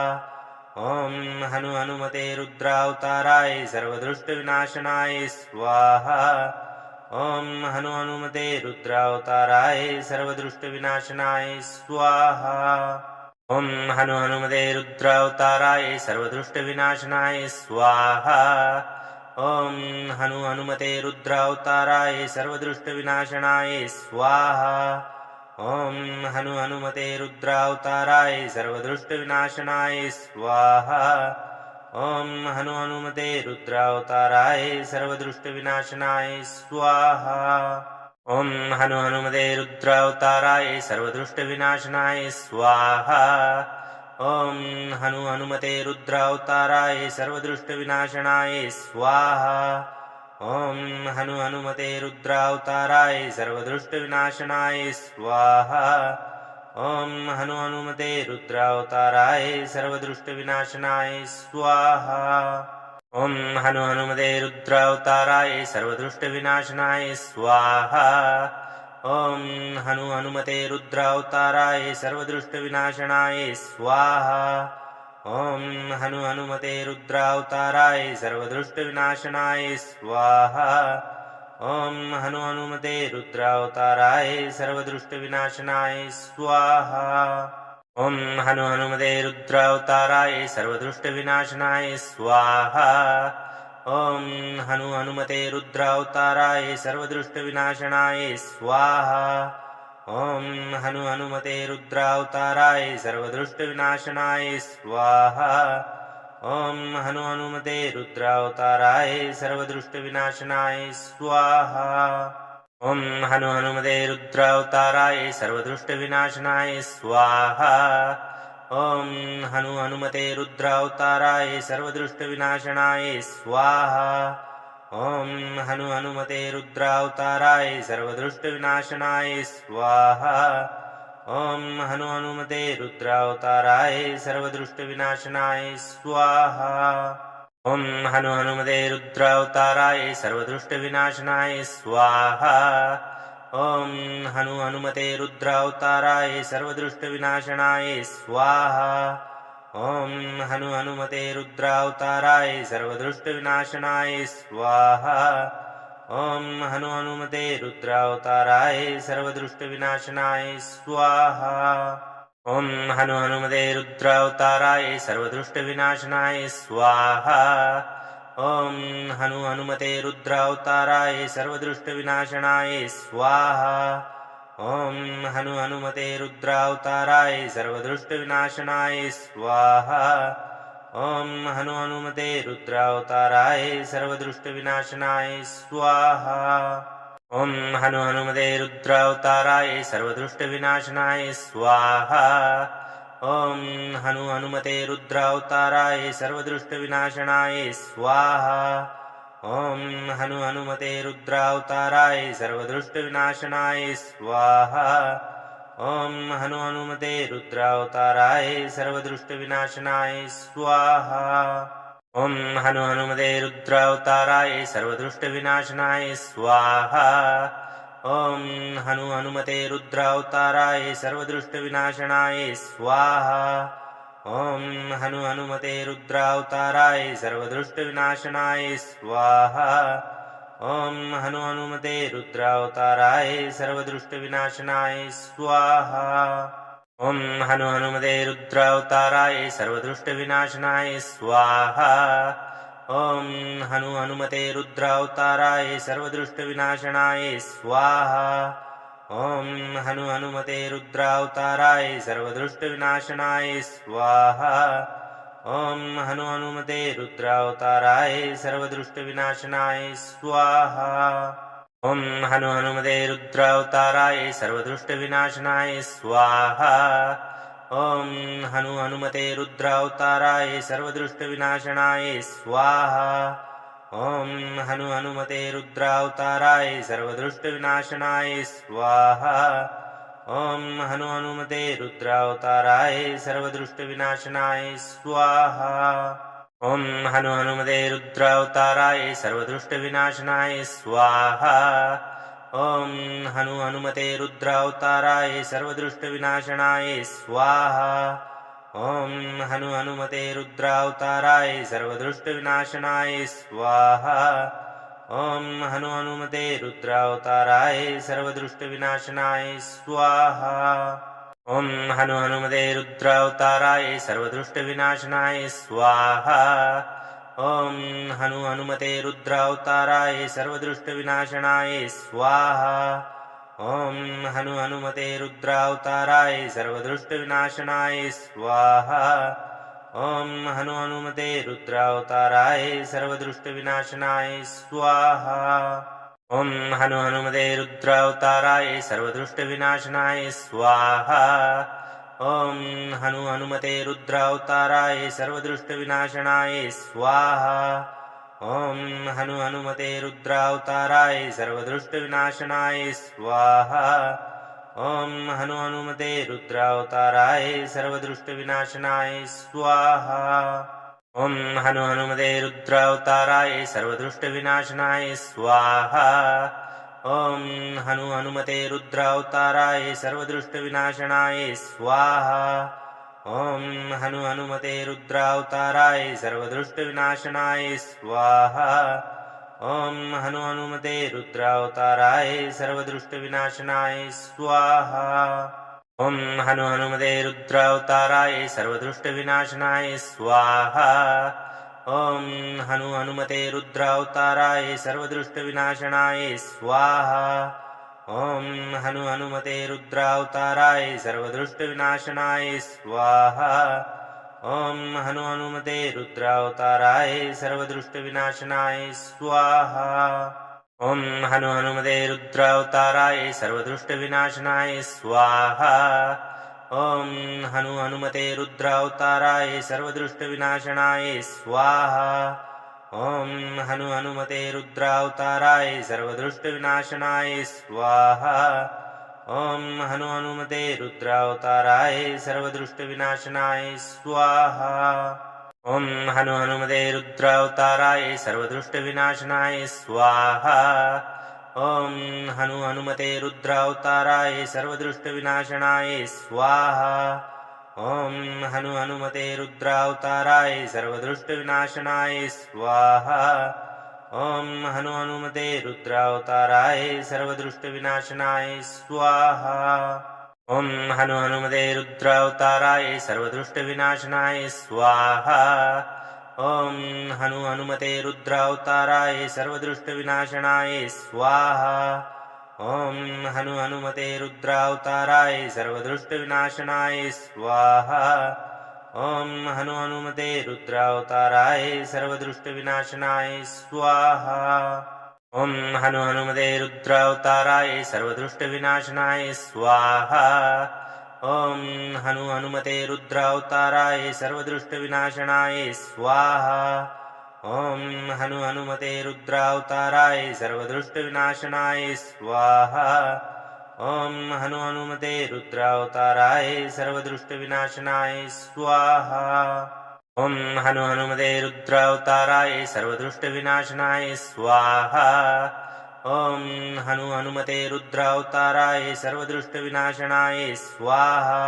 ॐ हनु हनुमते रुद्रावताराय सर्वदुष्टविनाशनाय स्वाहा ॐ हनु हनुमते रुद्रावताराय सर्वदुष्टविनाशनाय स्वाहा ॐ हनु हनुमते रुद्रावताराय सर्वदुष्टविनाशनाय स्वाहा ॐ हनु हनुमते रुद्रावताराय सर्वदुष्टविनाशनाय स्वाहा ॐ हनु हनुमते रुद्रावताराय सर्वदुष्टविनाशनाय स्वाहा ॐ हनु हनुमते रुद्रावताराय सर्वदुष्टविनाशनाय स्वाहा ॐ हनु हनुमते रुद्रावताराय सर्वदुष्टविनाशनाय स्वाहा ॐ हनु हनुमते रुद्रावताराय सर्वदुष्टविनाशनाय स्वाहा ॐ हनु हनुमते रुद्रावताराय सर्वदुष्टविनाशनाय स्वाहा ॐ हनु हनुमते रुद्रावताराय सर्वदुष्टविनाशनाय स्वाहा ॐ हनु हनुमते रुद्रावताराय सर्वदुष्टविनाशनाय स्वाहा ॐ हनु हनुमते रुद्रावताराय सर्वदुष्टविनाशनाय स्वाहा ॐ हनु हनुमते रुद्रावताराय सर्वदुष्टविनाशनाय स्वाहा ॐ हनु हनुमते रुद्रावताराय सर्वदुष्टविनाशनाय स्वाहा ॐ हनु हनुमते रुद्रावताराय सर्वदुष्टविनाशनाय स्वाहा ॐ हनु हनुमते रुद्रावताराय सर्वदुष्टविनाशनाय स्वाहा ॐ हनु हनुमते रुद्रावताराय सर्वदुष्टविनाशनाय स्वाहा ॐ हनु हनुमते रुद्रावताराय सर्वदुष्टविनाशनाय स्वाहा ॐ हनु हनुमते रुद्रावताराय सर्वदुष्टविनाशनाय स्वाहा ॐ हनु हनुमते रुद्रावताराय सर्वदुष्टविनाशनाय स्वाहा ॐ हनु हनुमते रुद्रावताराय सर्वदुष्टविनाशनाय स्वाहा ॐ हनु हनुमते रुद्रावताराय सर्वदुष्टविनाशनाय स्वाहा ॐ हनु हनुमते रुद्रावताराय सर्वदुष्टविनाशनाय स्वाहा ॐ हनु हनुमते रुद्रावताराय सर्वदुष्टविनाशनाय स्वाहा ॐ हनु हनुमते रुद्रावताराय सर्वदुष्टविनाशनाय स्वाहा ॐ हनु हनुमते रुद्रावताराय सर्वदुष्टविनाशनाय स्वाहा ॐ हनु हनुमते रुद्रावताराय सर्वदुष्टविनाशनाय स्वाहा ॐ हनु हनुमते रुद्रावताराय सर्वदुष्टविनाशनाय स्वाहा ॐ हनु हनुमते रुद्रावताराय सर्वदुष्टविनाशनाय स्वाहा ॐ हनु हनुमते रुद्रावताराय सर्वदुष्टविनाशनाय स्वाहा ॐ हनु हनुमते रुद्रावताराय सर्वदुष्टविनाशनाय स्वाहा ॐ हनु हनुमते रुद्रावताराय सर्वदुष्टविनाशनाय स्वाहा ॐ हनु हनुमते रुद्रावताराय सर्वदुष्टविनाशनाय स्वाहा ॐ हनु हनुमते रुद्रावताराय सर्वदुष्टविनाशनाय स्वाहा ॐ हनु हनुमते रुद्रावताराय सर्वदुष्टविनाशनाय स्वाहा ॐ हनु हनुमते रुद्रावताराय सर्वदुष्टविनाशनाय स्वाहा ॐ हनु हनुमते रुद्रावताराय सर्वदुष्टविनाशनाय स्वाहा ॐ हनु हनुमते रुद्रावताराय सर्वदुष्टविनाशनाय स्वाहा ॐ हनु हनुमते रुद्रावताराय सर्वदुष्टविनाशनाय स्वाहा ॐ हनु हनुमते रुद्रावताराय सर्वदुष्टविनाशनाय स्वाहा ॐ हनु हनुमते रुद्रावताराय सर्वदुष्टविनाशनाय स्वाहा ॐ हनु हनुमते रुद्रावताराय सर्वदुष्टविनाशनाय स्वाहा ॐ हनु हनुमते रुद्रावताराय सर्वदुष्टविनाशनाय स्वाहा ॐ हनु हनुमते रुद्रावताराय सर्वदुष्टविनाशनाय स्वाहा ॐ हनु हनुमते रुद्रावताराय सर्वदुष्टविनाशनाय स्वाहा ॐ हनु हनुमते रुद्रावताराय सर्वदुष्टविनाशनाय स्वाहा ॐ हनु हनुमते रुद्रावताराय सर्वदुष्टविनाशनाय स्वाहा ॐ हनु हनुमते रुद्रावताराय सर्वदुष्टविनाशनाय स्वाहा ॐ हनु हनुमते रुद्रावताराय सर्वदुष्टविनाशनाय स्वाहा ॐ हनु हनुमते रुद्रावताराय सर्वदुष्टविनाशनाय स्वाहा ॐ हनु हनुमते रुद्रावताराय सर्वदुष्टविनाशनाय स्वाहा ॐ हनु हनुमते रुद्रावताराय सर्वदुष्टविनाशनाय स्वाहा ॐ हनु हनुमते रुद्रावताराय सर्वदुष्टविनाशनाय स्वाहा ॐ हनु हनुमते रुद्रावताराय सर्वदुष्टविनाशनाय स्वाहा ॐ हनु हनुमते रुद्रावताराय सर्वदुष्टविनाशनाय स्वाहा ॐ हनु हनुमते रुद्रावताराय सर्वदुष्टविनाशनाय स्वाहा ॐ हनु हनुमते रुद्रावताराय सर्वदुष्टविनाशनाय स्वाहा ॐ हनु हनुमते रुद्रावताराय सर्वदुष्टविनाशनाय स्वाहा ॐ हनु हनुमते रुद्रावताराय सर्वदुष्टविनाशनाय स्वाहा ॐ हनु हनुमते रुद्रावताराय सर्वदुष्टविनाशनाय स्वाहा ॐ हनु हनुमते रुद्रावताराय सर्वदुष्टविनाशनाय स्वाहा ॐ हनु हनुमते रुद्रावताराय सर्वदुष्टविनाशनाय स्वाहा ॐ हनु हनुमते रुद्रावताराय सर्वदुष्टविनाशनाय स्वाहा ॐ हनु हनुमते रुद्रावताराय सर्वदुष्टविनाशनाय स्वाहा ॐ हनु हनुमते रुद्रावताराय सर्वदुष्टविनाशनाय स्वाहा ॐ हनु हनुमते रुद्रावताराय सर्वदुष्टविनाशनाय स्वाहा ॐ हनु हनुमते रुद्रावताराय सर्वदुष्टविनाशनाय स्वाहा ॐ हनु हनुमते रुद्रावताराय सर्वदुष्टविनाशनाय स्वाहा ॐ हनु हनुमते रुद्रावताराय सर्वदुष्टविनाशनाय स्वाहा ॐ हनु हनुमते रुद्रावताराय सर्वदुष्टविनाशनाय स्वाहा ॐ हनु हनुमते रुद्रावताराय सर्वदुष्टविनाशनाय स्वाहा ॐ हनु हनुमते रुद्रावताराय सर्वदुष्टविनाशनाय स्वाहा ॐ हनु हनुमते रुद्रावताराय सर्वदुष्टविनाशनाय स्वाहा ॐ हनु हनुमते रुद्रावताराय सर्वदुष्टविनाशनाय स्वाहा ॐ हनु हनुमते रुद्रावताराय सर्वदुष्टविनाशनाय स्वाहा ॐ हनु हनुमते रुद्रावताराय सर्वदुष्टविनाशनाय स्वाहा ॐ हनु हनुमते रुद्रावताराय सर्वदुष्टविनाशनाय स्वाहा ॐ हनु हनुमते रुद्रावताराय सर्वदुष्टविनाशनाय स्वाहा ॐ हनु हनुमते रुद्रावताराय सर्वदुष्टविनाशनाय स्वाहा ॐ हनु हनुमते रुद्रावताराय सर्वदुष्टविनाशनाय स्वाहा ॐ हनु हनुमते रुद्रावताराय सर्वदुष्टविनाशनाय स्वाहा ॐ हनु हनुमते रुद्रावताराय सर्वदुष्टविनाशनाय स्वाहा ॐ हनु हनुमते रुद्रावताराय सर्वदुष्टविनाशनाय स्वाहा ॐ हनु हनुमते रुद्रावताराय सर्वदुष्टविनाशनाय स्वाहा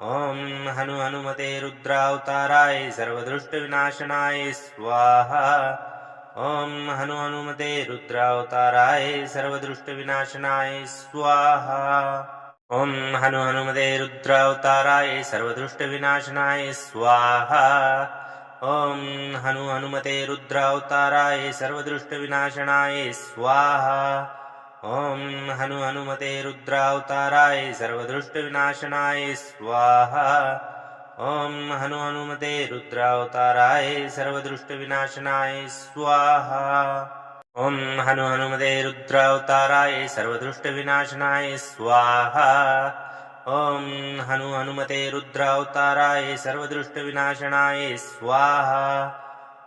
ॐ हनु हनुमते रुद्रावताराय सर्वदुष्टविनाशनाय स्वाहा ॐ हनु हनुमते रुद्रावताराय सर्वदुष्टविनाशनाय स्वाहा ॐ हनु हनुमते रुद्रावताराय सर्वदुष्टविनाशनाय स्वाहा ॐ हनु हनुमते रुद्रावताराय सर्वदुष्टविनाशनाय स्वाहा ॐ हनु हनुमते रुद्रावताराय सर्वदुष्टविनाशनाय स्वाहा ॐ हनु हनुमते रुद्रावताराय सर्वदुष्टविनाशनाय स्वाहा ॐ हनु हनुमते रुद्रावताराय सर्वदुष्टविनाशनाय स्वाहा ॐ हनु हनुमते रुद्रावताराय सर्वदुष्टविनाशनाय स्वाहा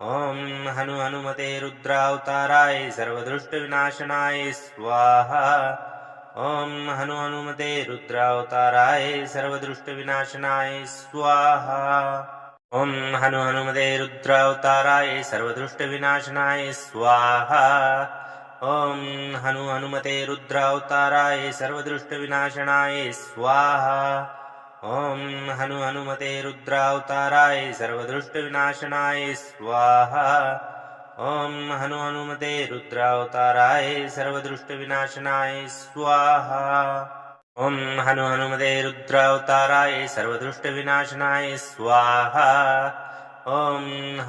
ॐ हनु हनुमते रुद्रावताराय सर्वदुष्टविनाशनाय स्वाहा ॐ हनु हनुमते रुद्रावताराय सर्वदुष्टविनाशनाय स्वाहा ॐ हनु हनुमते रुद्रावताराय सर्वदुष्टविनाशनाय स्वाहा ॐ हनु हनुमते रुद्रावताराय सर्वदुष्टविनाशनाय स्वाहा ॐ हनु हनुमते रुद्रावताराय सर्वदुष्टविनाशनाय स्वाहा ॐ हनु हनुमते रुद्रावताराय सर्वदुष्टविनाशनाय स्वाहा ॐ हनु हनुमते रुद्रावताराय सर्वदुष्टविनाशनाय स्वाहा ॐ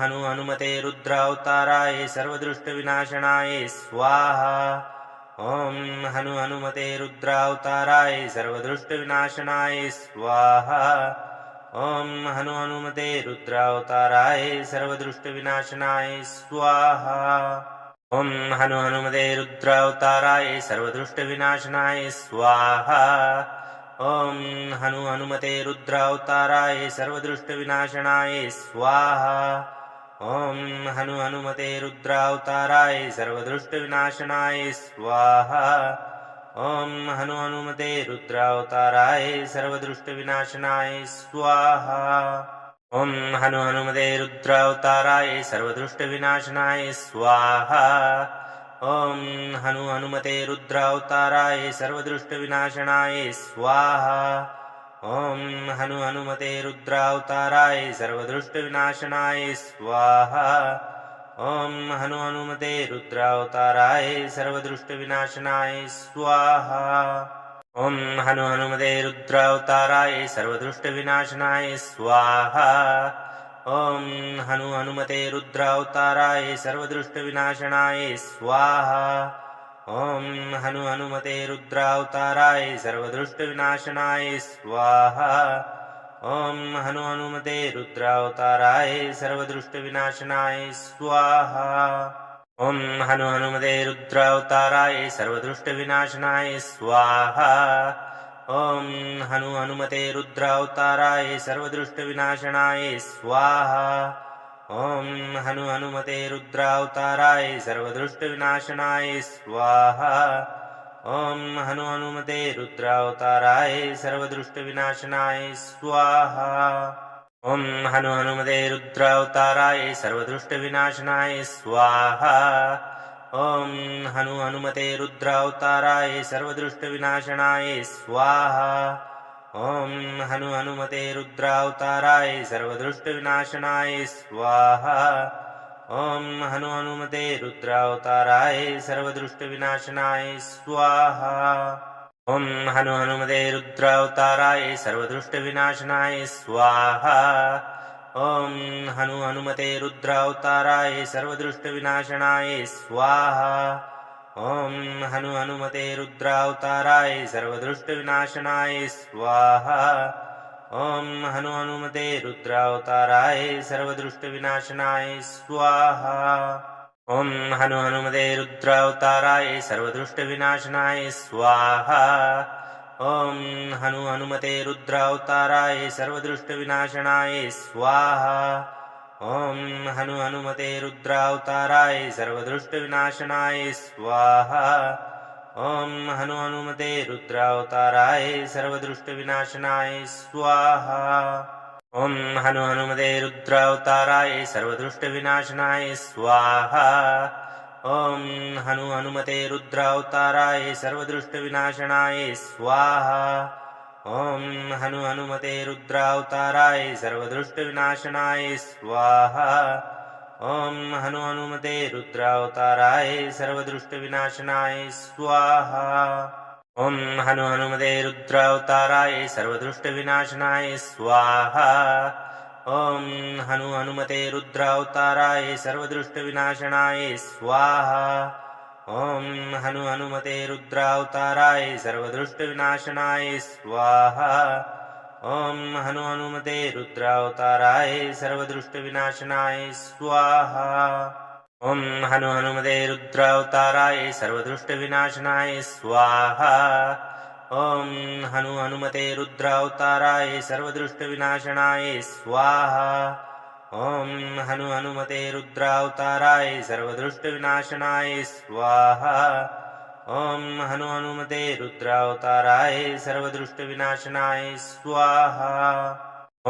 हनु हनुमते रुद्रावताराय सर्वदुष्टविनाशनाय स्वाहा ॐ हनु हनुमते रुद्रावताराय सर्वदुष्टविनाशनाय स्वाहा ॐ हनु हनुमते रुद्रावताराय सर्वदुष्टविनाशनाय स्वाहा ॐ हनु हनुमते रुद्रावताराय सर्वदुष्टविनाशनाय स्वाहा ॐ हनु हनुमते रुद्रावताराय सर्वदुष्टविनाशनाय स्वाहा ॐ हनु हनुमते रुद्रावताराय सर्वदुष्टविनाशनाय स्वाहा ॐ हनु हनुमते रुद्रावताराय सर्वदुष्टविनाशनाय स्वाहा ॐ हनु हनुमते रुद्रावताराय सर्वदुष्टविनाशनाय स्वाहा ॐ हनु हनुमते रुद्रावताराय सर्वदुष्टविनाशनाय स्वाहा ॐ हनु हनुमते रुद्रावताराय सर्वदुष्टविनाशनाय स्वाहा ॐ हनु हनुमते रुद्रावताराय सर्वदुष्टविनाशनाय स्वाहा ॐ हनु हनुमते रुद्रावताराय सर्वदुष्टविनाशनाय स्वाहा ॐ हनु हनुमते रुद्रावताराय सर्वदुष्टविनाशनाय स्वाहा ॐ हनु हनुमते रुद्रावताराय सर्वदुष्टविनाशनाय स्वाहा ॐ हनु हनुमते रुद्रावताराय सर्वदुष्टविनाशनाय स्वाहा ॐ हनु हनुमते रुद्रावताराय सर्वदुष्टविनाशनाय स्वाहा ॐ हनु हनुमते रुद्रावताराय सर्वदुष्टविनाशनाय स्वाहा ॐ हनु हनुमते रुद्रावताराय सर्वदुष्टविनाशनाय स्वाहा ॐ हनु हनुमते रुद्रावताराय सर्वदुष्टविनाशनाय स्वाहा ॐ हनु हनुमते रुद्रावताराय सर्वदुष्टविनाशनाय स्वाहा ॐ हनु हनुमते रुद्रावताराय सर्वदुष्टविनाशनाय स्वाहा ॐ हनु हनुमते रुद्रावताराय सर्वदुष्टविनाशनाय स्वाहा ॐ हनु हनुमते रुद्रावताराय सर्वदुष्टविनाशनाय स्वाहा ॐ हनु हनुमते रुद्रावताराय सर्वदुष्टविनाशनाय स्वाहा ॐ हनु हनुमते रुद्रावताराय सर्वदुष्टविनाशनाय स्वाहा ॐ हनु हनुमते रुद्रावताराय सर्वदुष्टविनाशनाय स्वाहा ॐ हनु हनुमते रुद्रावताराय सर्वदुष्टविनाशनाय स्वाहा ॐ हनु हनुमते रुद्रावताराय सर्वदुष्टविनाशनाय स्वाहा ॐ हनु हनुमते रुद्रावताराय सर्वदुष्टविनाशनाय स्वाहा ॐ हनु हनुमते रुद्रावताराय सर्वदुष्टविनाशनाय स्वाहा ॐ हनु हनुमते रुद्रावताराय सर्वदुष्टविनाशनाय स्वाहा ॐ हनु हनुमते रुद्रावताराय सर्वदुष्टविनाशनाय स्वाहा ॐ हनु हनुमते रुद्रावताराय सर्वदुष्टविनाशनाय स्वाहा ॐ हनु हनुमते रुद्रावताराय सर्वदुष्टविनाशनाय स्वाहा ॐ हनु हनुमते रुद्रावताराय सर्वदुष्टविनाशनाय स्वाहा ॐ हनु हनुमते रुद्रावताराय सर्वदुष्टविनाशनाय स्वाहा ॐ हनु हनुमते रुद्रावताराय सर्वदुष्टविनाशनाय स्वाहा ॐ हनु हनुमते रुद्रावताराय सर्वदुष्टविनाशनाय स्वाहा ॐ हनु हनुमते रुद्रावताराय सर्वदुष्टविनाशनाय स्वाहा ॐ हनु हनुमते रुद्रावताराय सर्वदुष्टविनाशनाय स्वाहा ॐ हनु हनुमते रुद्रावताराय सर्वदुष्टविनाशनाय स्वाहा ॐ हनु हनुमते रुद्रावताराय सर्वदुष्टविनाशनाय स्वाहा ॐ हनु हनुमते रुद्रावताराय सर्वदुष्टविनाशनाय स्वाहा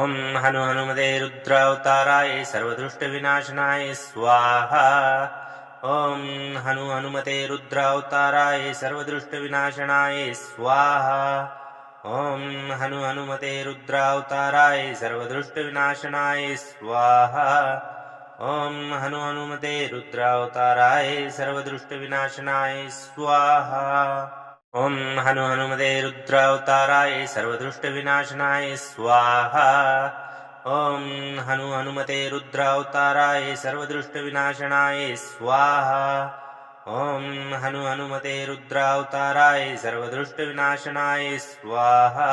ॐ हनु हनुमते रुद्रावताराय सर्वदुष्टविनाशनाय स्वाहा ॐ हनु हनुमते रुद्रावताराय सर्वदुष्टविनाशनाय स्वाहा ॐ हनु हनुमते रुद्रावताराय सर्वदुष्टविनाशनाय स्वाहा ॐ हनु हनुमते रुद्रावताराय सर्वदुष्टविनाशनाय स्वाहा ॐ हनु हनुमते रुद्रावताराय सर्वदुष्टविनाशनाय स्वाहा ॐ हनु हनुमते रुद्रावताराय सर्वदुष्टविनाशनाय स्वाहा ॐ हनु हनुमते रुद्रावताराय सर्वदुष्टविनाशनाय स्वाहा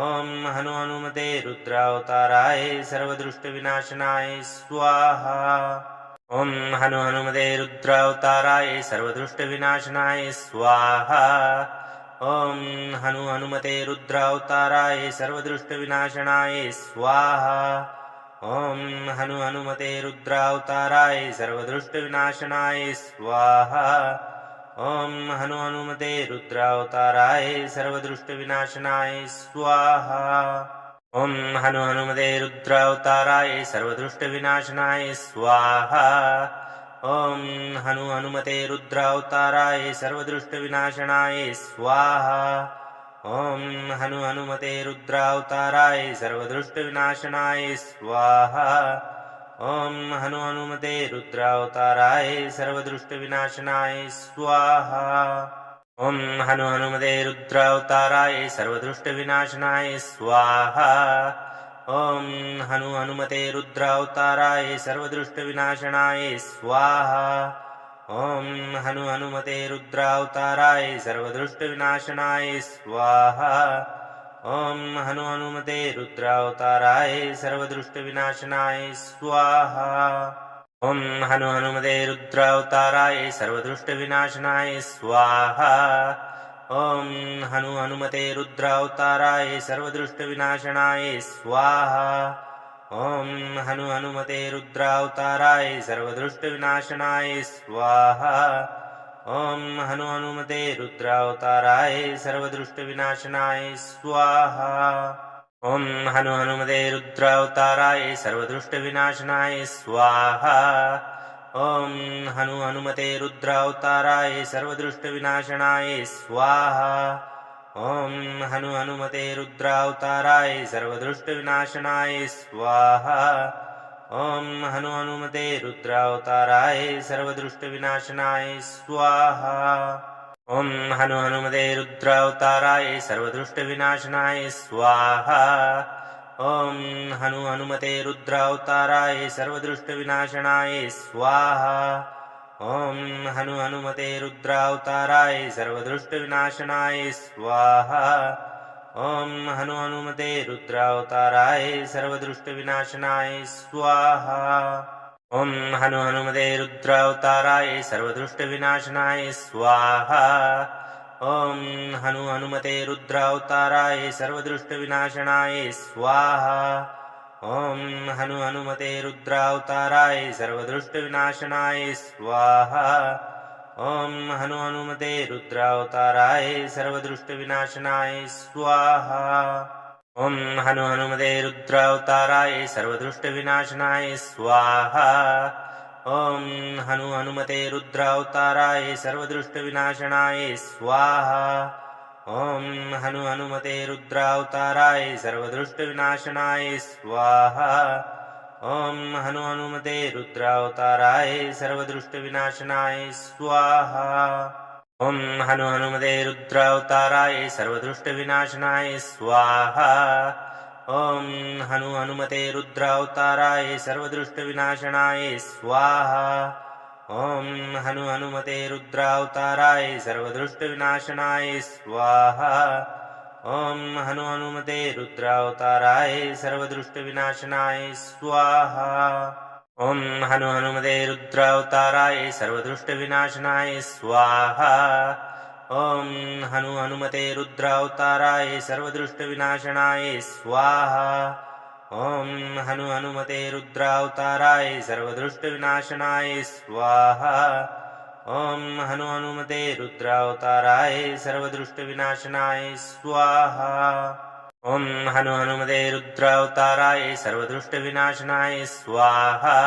ॐ हनु हनुमते रुद्रावताराय सर्वदुष्टविनाशनाय स्वाहा ॐ हनु हनुमते रुद्रावताराय सर्वदुष्टविनाशनाय स्वाहा ॐ हनु हनुमते रुद्रावताराय सर्वदुष्टविनाशनाय स्वाहा ॐ हनु हनुमते रुद्रावताराय सर्वदुष्टविनाशनाय स्वाहा ॐ हनु हनुमते रुद्रावताराय सर्वदुष्टविनाशनाय स्वाहा ॐ हनु हनुमते रुद्रावताराय सर्वदुष्टविनाशनाय स्वाहा ॐ हनु हनुमते रुद्रावताराय सर्वदुष्टविनाशनाय स्वाहा ॐ हनु हनुमते रुद्रावताराय सर्वदुष्टविनाशनाय स्वाहा ॐ हनु हनुमते रुद्रावताराय सर्वदुष्टविनाशनाय स्वाहा ॐ हनु हनुमते रुद्रावताराय सर्वदुष्टविनाशनाय स्वाहा ॐ हनु हनुमते रुद्रावताराय सर्वदुष्टविनाशनाय स्वाहा ॐ हनु हनुमते रुद्रावताराय सर्वदुष्टविनाशनाय स्वाहा ॐ हनु हनुमते रुद्रावताराय सर्वदुष्टविनाशनाय स्वाहा ॐ हनु हनुमते रुद्रावताराय सर्वदुष्टविनाशनाय स्वाहा ॐ हनु हनुमते रुद्रावताराय सर्वदुष्टविनाशनाय स्वाहा ॐ हनु हनुमते रुद्रावताराय सर्वदुष्टविनाशनाय स्वाहा ॐ हनु हनुमते रुद्रावताराय सर्वदुष्टविनाशनाय स्वाहा ॐ हनु हनुमते रुद्रावताराय सर्वदुष्टविनाशनाय स्वाहा ॐ हनु हनुमते रुद्रावताराय सर्वदुष्टविनाशनाय स्वाहा ॐ हनु हनुमते रुद्रावताराय सर्वदुष्टविनाशनाय स्वाहा ॐ हनु हनुमते रुद्रावताराय सर्वदुष्टविनाशनाय स्वाहा ॐ हनु हनुमते रुद्रावताराय सर्वदुष्टविनाशनाय स्वाहा ॐ हनु हनुमते रुद्रावताराय सर्वदुष्टविनाशनाय स्वाहा ॐ हनु हनुमते रुद्रावताराय सर्वदुष्टविनाशनाय स्वाहा ॐ हनु हनुमते रुद्रावताराय सर्वदुष्टविनाशनाय स्वाहा ॐ हनु हनुमते रुद्रावताराय सर्वदुष्टविनाशनाय स्वाहा ॐ हनु हनुमते रुद्रावताराय सर्वदुष्टविनाशनाय स्वाहा ॐ हनु हनुमते रुद्रावताराय सर्वदुष्टविनाशनाय स्वाहा ॐ हनु हनुमते रुद्रावताराय सर्वदुष्टविनाशनाय स्वाहा ॐ हनु हनुमते रुद्रावताराय सर्वदुष्टविनाशनाय स्वाहा ॐ हनु हनुमते रुद्रावताराय सर्वदुष्टविनाशनाय स्वाहा ॐ हनु हनुमते रुद्रावताराय सर्वदुष्टविनाशनाय स्वाहा ॐ हनु हनुमते रुद्रावताराय सर्वदृष्टविनाशनाय स्वाहा ॐ हनु हनुमते रुद्रावताराय सर्वदृष्टविनाशनाय स्वाहा ॐ हनु हनुमते रुद्रावताराय सर्वदृष्टविनाशनाय स्वाहा ॐ हनु हनुमते रुद्रावताराय सर्वदृष्टविनाशनाय स्वाहा ॐ हनु हनुमते रुद्रावताराय सर्वदृष्टविनाशनाय स्वाहा ॐ हनु हनुमते रुद्रावताराय सर्वदृष्टविनाशनाय स्वाहा ॐ हनु हनुमते रुद्रावताराय सर्वदृष्टविनाशनाय स्वाहा ॐ हनु हनुमते रुद्रावताराय सर्वदृष्टविनाशनाय स्वाहा ॐ हनु हनुमते रुद्रावताराय सर्वदृष्टविनाशनाय स्वाहा ॐ हनु हनुमते रुद्रावताराय सर्वदृष्टविनाशनाय स्वाहा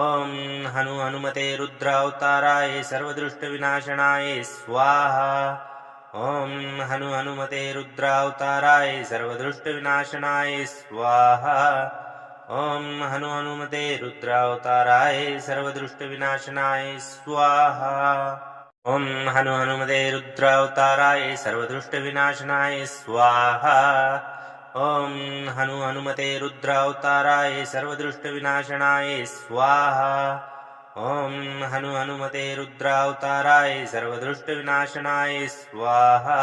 ॐ हनु हनुमते रुद्रावताराय सर्वदृष्टविनाशनाय स्वाहा ॐ हनु हनुमते रुद्रावताराय सर्वदृष्टविनाशनाय स्वाहा ॐ हनु हनुमते रुद्रावताराय सर्वदृष्टविनाशनाय स्वाहा ॐ हनु हनुमते रुद्रावताराय सर्वदृष्टविनाशनाय स्वाहा ॐ हनु हनुमते रुद्रावताराय सर्वदृष्टविनाशनाय स्वाहा ॐ हनु हनुमते रुद्रावताराय सर्वदृष्टविनाशनाय स्वाहा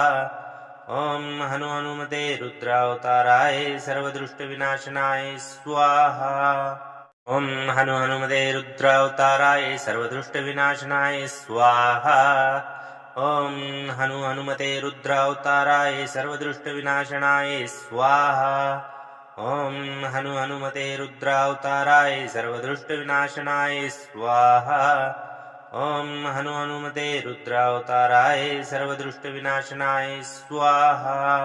ॐ हनु हनुमते रुद्रावताराय सर्वदृष्टविनाशनाय स्वाहा ॐ हनु हनुमते रुद्रावताराय सर्वदृष्टविनाशनाय स्वाहा ॐ हनु हनुमते रुद्रावताराय सर्वदृष्टविनाशनाय स्वाहा ॐ हनु हनुमते रुद्रावताराय सर्वदृष्टविनाशनाय स्वाहा ॐ हनु हनुमते रुद्रावताराय सर्वदृष्टविनाशनाय स्वाहा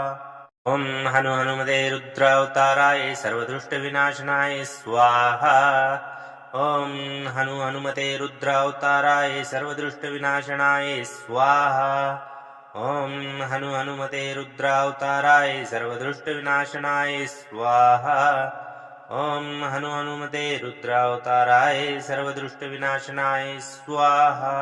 ॐ हनु हनुमते रुद्रावताराय सर्वदृष्टविनाशनाय स्वाहा ॐ हनु हनुमते रुद्रावताराय सर्वदृष्टविनाशनाय स्वाहा ॐ हनु हनुमते रुद्रावताराय सर्वदृष्टविनाशनाय स्वाहा ॐ हनु हनुमते रुद्रावताराय सर्वदृष्टविनाशनाय स्वाहा